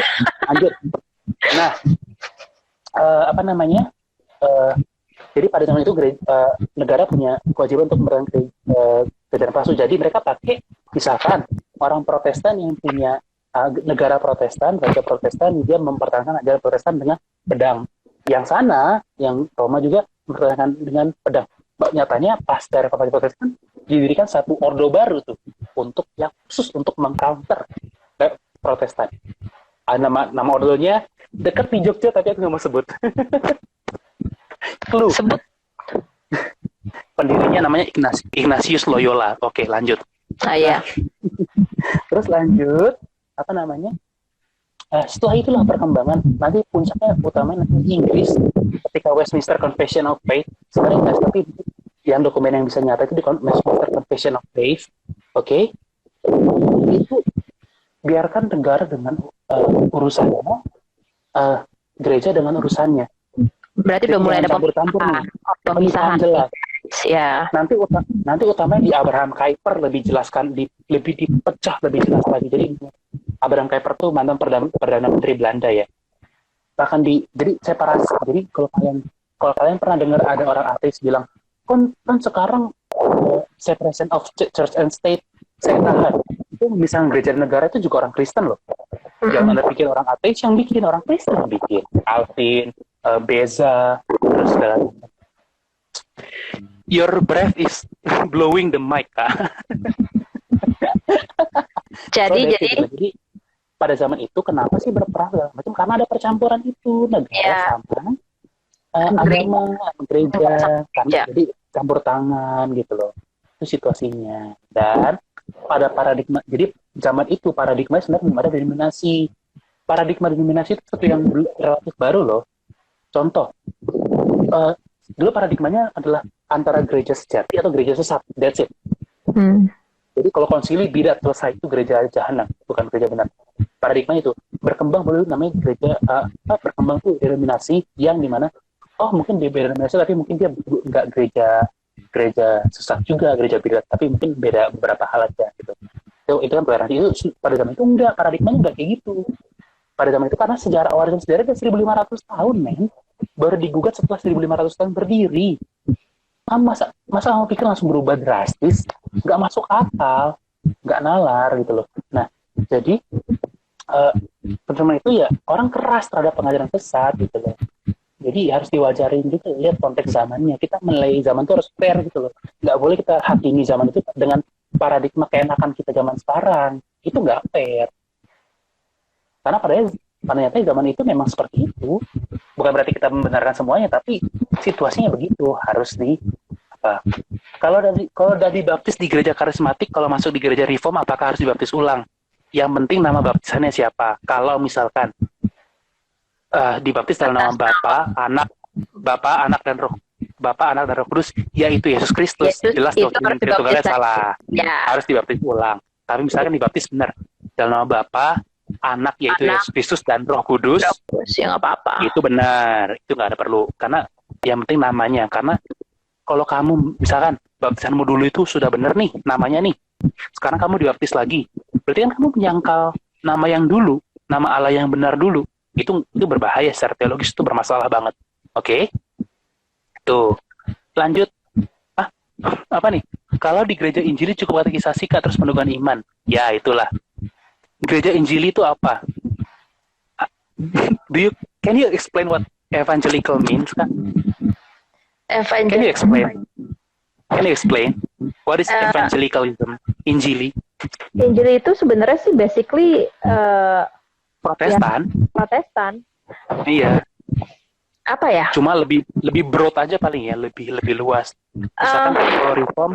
lanjut. Nah, apa namanya? Jadi pada zaman itu negara punya kewajiban untuk memberantas kejaran palsu. Jadi mereka pakai, misalkan orang Protestan yang punya negara Protestan, raja Protestan, dia mempertahankan ajaran Protestan dengan pedang. Yang sana, yang Roma juga mempertahankan dengan pedang. Nyatanya pasca reformasi Protestan didirikan satu ordo baru tuh untuk yang khusus untuk mengcounter Protestan. Nama ordonya dekat di Jogja tapi aku nggak mau sebut. Clue. Sebut. Pendirinya namanya Ignatius Loyola. Oke, lanjut. Iya. Terus lanjut, apa namanya? Setelah itulah perkembangan, nanti puncaknya utamanya nanti Inggris ketika Westminster Confession of Faith, sebenarnya tapi yang dokumen yang bisa nyata itu di Westminster Confession of Faith, oke? Itu biarkan negara dengan urusannya, gereja dengan urusannya. Berarti udah mulai ada pemisahan jelas. Ya. Nanti utamanya di Abraham Kuyper lebih jelaskan, lebih dipecah lebih jelas lagi. Jadi Abraham Kuyper tuh mantan perdana menteri Belanda ya. Bahkan jadi separasi. Jadi kalau kalian pernah dengar ada orang ateis bilang, kan sekarang separation of church and state saya tahan. Itu misalnya gereja dan negara itu juga orang Kristen loh. Jangan Anda pikir orang ateis yang bikin, orang Kristen yang bikin. Alvin, Beza, terus segala macam. Your breath is blowing the mic, Kak. Jadi pada zaman itu kenapa sih berperang macam? Karena ada percampuran itu negara sama agama, gereja, jadi campur tangan gitu loh. Itu situasinya. Dan pada paradigma, jadi zaman itu paradigma sebenarnya belum ada denominasi. Paradigma denominasi itu sesuatu yang relatif baru loh. Contoh, dulu paradigmanya adalah antara gereja sejati atau gereja sesat. That's it. Jadi kalau konsili bidat selesai, itu gereja jahanam, bukan gereja benar. Paradigma itu berkembang baru namanya gereja berkembang tuh denominasi yang dimana mungkin dia beda denominasi tapi mungkin dia nggak gereja sesat juga, gereja bidat, tapi mungkin beda beberapa hal aja gitu. Itu kan toleransi. Itu pada zaman itu enggak, paradigmanya enggak kayak gitu. Pada zaman itu karena sejarah awalnya sejarah itu 1500 tahun, men. Baru digugat setelah 1500 tahun berdiri. Masa kamu pikir langsung berubah drastis? Nggak masuk akal, nggak nalar gitu loh. Nah, jadi pertama itu ya orang keras terhadap pengajaran sesat gitu loh. Jadi harus diwajarin juga, lihat konteks zamannya. Kita menilai zaman itu harus fair gitu loh. Nggak boleh kita hakimi zaman itu dengan paradigma keenakan kita zaman sekarang. Itu nggak fair. Karena ternyata zaman itu memang seperti itu. Bukan berarti kita membenarkan semuanya, tapi situasinya begitu. Harus kalau dari baptis di gereja karismatik, kalau masuk di gereja reform, apakah harus dibaptis ulang? Yang penting nama baptisannya siapa. Kalau misalkan dibaptis dalam nama Bapa, Anak dan Roh Kudus, yaitu Yesus Kristus. Jelas doktrin Tritunggalnya salah. Ya. Harus dibaptis ulang. Tapi misalkan dibaptis benar dalam nama Bapa, Anak yaitu Yesus Kristus dan Roh Kudus, ya nggak apa-apa. Itu benar, itu nggak ada perlu. Karena yang penting namanya. Karena kalau kamu misalkan baptisanmu dulu itu sudah benar nih namanya nih, sekarang kamu dibaptis lagi, berarti kan kamu menyangkal nama yang dulu, nama Allah yang benar dulu. Itu berbahaya secara teologis, itu bermasalah banget. Oke? Tuh. Lanjut. Apa nih? Kalau di gereja Injili cukup katekisasi Kak, terus penugasan iman. Ya, itulah. Gereja Injili itu apa? Can you explain what evangelical means, Kak? Can you explain? What is evangelicalism? Injili? Injili itu sebenarnya sih basically Protestan. Iya. Apa ya? Cuma lebih broad aja paling ya, lebih luas. Misalkan kalau reform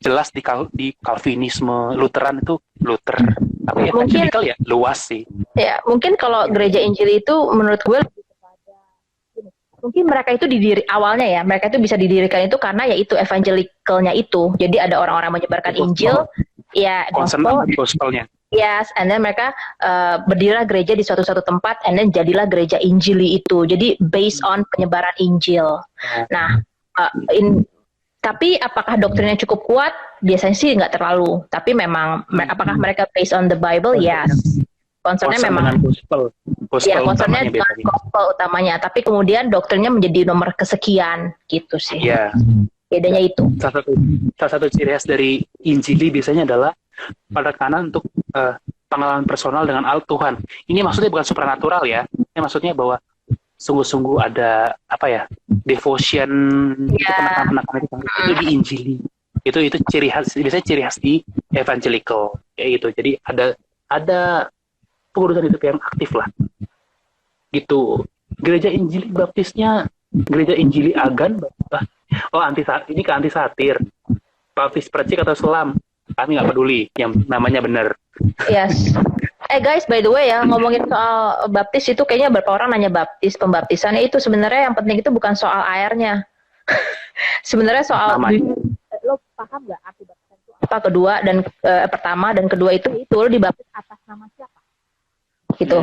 jelas di Calvinisme, Lutheran itu Luther. Tapi evangelikal ya luas sih. Ya, mungkin kalau gereja Injili itu menurut gue mungkin mereka itu awalnya ya, mereka itu bisa didirikan itu karena ya itu evangelicalnya itu. Jadi ada orang-orang menyebarkan Injil, ya gospelnya. Yes, and then mereka berdirilah gereja di suatu tempat, and then jadilah gereja Injili itu. Jadi based on penyebaran Injil. Nah, Tapi apakah doktrinnya cukup kuat? Biasanya sih nggak terlalu. Tapi memang apakah mereka based on the Bible? Yes. Concernnya memang gospel ya, concernnya utamanya dengan gospel utamanya. Tapi kemudian doktrinnya menjadi nomor kesekian gitu sih. Iya. Bedanya itu. Salah satu ciri khas dari Injili biasanya adalah penekanan untuk pengalaman personal dengan Tuhan. Ini maksudnya bukan supranatural ya. Ini maksudnya bahwa sungguh-sungguh ada devotion, itu penekanan itu di Injili. Itu ciri khas, biasanya ciri khas di evangelical kayak gitu. Jadi ada pengurusan hidup yang aktif lah gitu. Gereja Injili Baptisnya gereja Injili Agan, anti satir, baptis percik atau selam, kami nggak peduli, yang namanya benar. Yes. Guys, by the way ya, ngomongin soal baptis itu kayaknya beberapa orang nanya pembaptisannya itu sebenarnya yang penting itu bukan soal airnya. Sebenarnya soal lo paham nggak arti baptisan itu apa? Kedua dan pertama dan kedua itu lo dibaptis atas nama siapa? Gitu.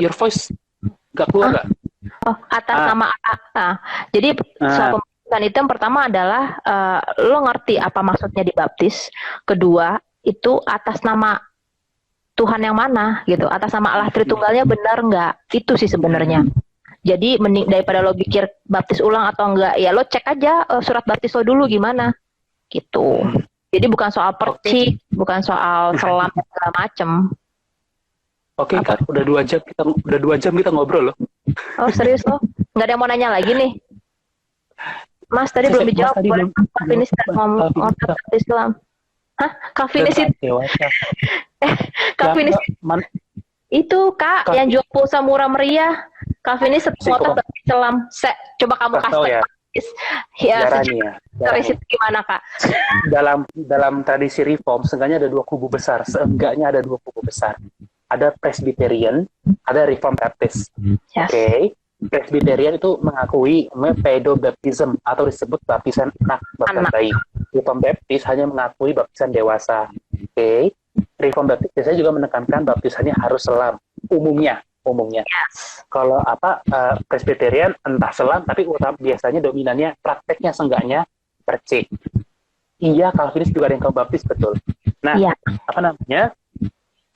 Your voice nggak keluar nggak? Atas nama jadi soal pembaptisan itu yang pertama adalah lo ngerti apa maksudnya dibaptis. Kedua itu atas nama Tuhan yang mana gitu, atas nama Allah Tritunggalnya benar nggak? Itu sih sebenarnya. Jadi daripada lo pikir baptis ulang atau enggak, ya lo cek aja surat baptis lo dulu gimana gitu. Jadi bukan soal percik, bukan soal selam segala macem. Oke, Kak, udah 2 jam kita ngobrol loh. Oh, serius loh? Nggak ada yang mau nanya lagi nih? Mas tadi belum dijawab. Boleh Calvinis ngomong Islam? Hah? Calvinis itu? Calvinis itu Kak yang jual pulsa murah meriah. Calvinis sekolah Islam. Coba kamu kasih sejarahnya. Itu gimana Kak? Dalam tradisi Reform, seenggaknya ada 2 kubu besar. Ada Presbyterian, ada Reformed Baptist. Yes. Oke. Presbyterian itu mengakui pedo baptism atau disebut baptisan anak bayi. Reformed Baptist hanya mengakui baptisan dewasa. Oke. Reformed Baptist biasanya juga menekankan baptisannya harus selam umumnya. Yes. Kalau Presbyterian entah selam, tapi biasanya dominannya prakteknya seenggaknya percik. Iya, Calvinis juga ada yang baptis, betul. Nah,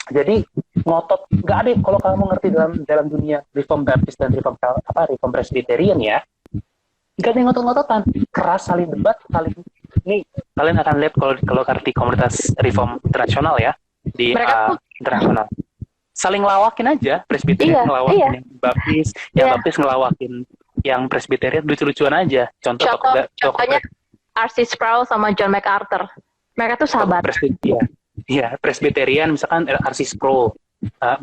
jadi ngotot nggak ada. Kalau kamu ngerti dalam dunia Reform Baptist dan Reform Presbyterian ya, nggak ada yang ngotot-ngototan, keras, saling debat, ini kalian akan lihat kalau ngerti komunitas Reform internasional ya di internasional, saling ngelawakin aja. Presbyterian ngelawakin yang Baptist, yang Baptist ngelawakin yang Presbyterian, lucu-lucuan aja. Contohnya R.C. Sproul sama John MacArthur, mereka tuh sahabat. Iya, Presbyterian misalkan R.C. Sproul,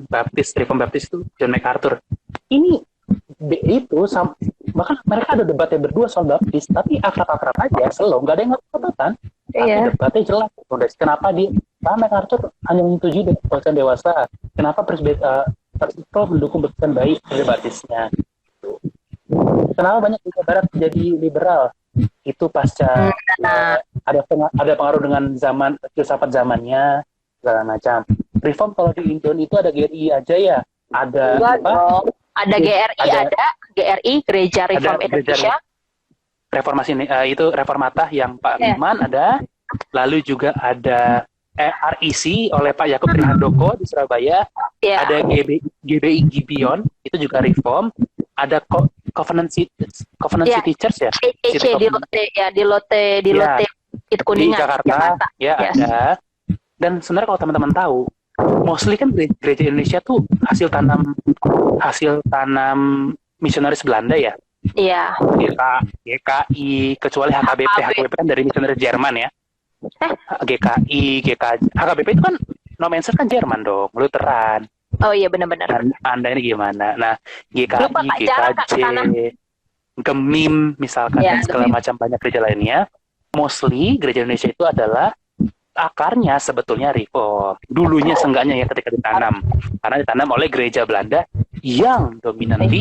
Baptist, Reform Baptist itu John MacArthur. Ini itu bahkan mereka ada debatnya berdua soal Baptist, tapi akrab-akrab aja, slow, nggak ada yang ngotot-ngototan. Tapi debatnya jelas. Kenapa MacArthur hanya menyetujui baptisan dewasa? Kenapa Sproul mendukung baptisan bayi sebagai baptisnya? Kenapa banyak di Barat jadi liberal? Itu pasca ada pengaruh dengan zaman filsafat zamannya segala macam. Reform kalau di Indon itu ada GRI aja ya, ada ada GRI Gereja Reform Indonesia, reformasi itu Reformata yang Pak Liman ada, lalu juga ada REC oleh Pak Yakub Trihandoko di Surabaya, ada GBI Gibeon itu juga reform, ada Covenant City Church ya, di Lotte itu Kuningan, di Jakarta. Ada. Dan sebenarnya kalau teman-teman tahu, mostly kan gereja Indonesia tuh hasil tanam misionaris Belanda ya. Iya. GKI, kecuali HKBP kan dari misionaris Jerman ya. GKI, HKBP itu kan Nomenser kan Jerman dong, Lutheran. Oh iya benar-benar. Anda ini gimana? Nah, GKI, GKJ, Gemim misalkan dan segala macam banyak gereja lainnya. Mostly gereja Indonesia itu adalah akarnya sebetulnya Reform. Dulunya seenggaknya ya ketika ditanam. Karena ditanam oleh gereja Belanda yang dominantly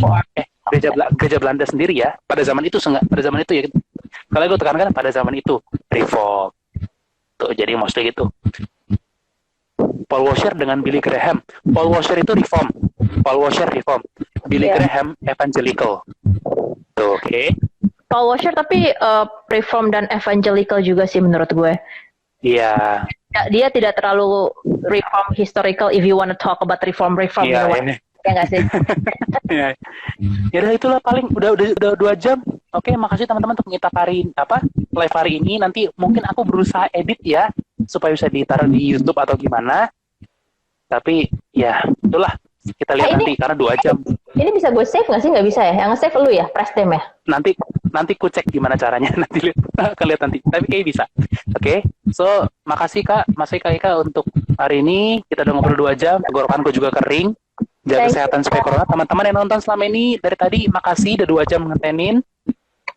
gereja Belanda sendiri ya. Pada zaman itu ya. Kalau gue tekankan pada zaman itu Reform. Tuh, jadi mostly gitu. Paul Washer dengan Billy Graham. Paul Washer itu Reform. Billy Graham Evangelical. gitu, oke? Paul Washer tapi reform dan evangelical juga sih menurut gue. Iya. Dia tidak terlalu reform historical if you want to talk about reform Iya, you know what? ini. Ya nggak sih? Ya udah itulah paling udah 2 jam. Oke, makasih teman-teman untuk live hari ini. Nanti mungkin aku berusaha edit ya supaya bisa ditaruh di YouTube atau gimana. Tapi ya itulah kita lihat nanti karena 2 jam. Ini bisa gue save nggak sih? Nggak bisa ya? Yang nge-save lu ya, Prestem ya? Nanti ku cek gimana caranya. Nanti lihat nanti. Tapi kayak bisa. Oke. So makasih Kak, Ika untuk hari ini. Kita udah ngobrol 2 jam. Tenggorokanku juga kering. Jaga kesehatan supaya corona. Teman-teman yang nonton selama ini dari tadi, makasih udah 2 jam ngetenin.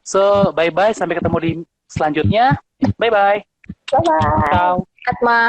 So bye bye. Sampai ketemu di selanjutnya. Bye bye. Bye bye. Ciao. Atma.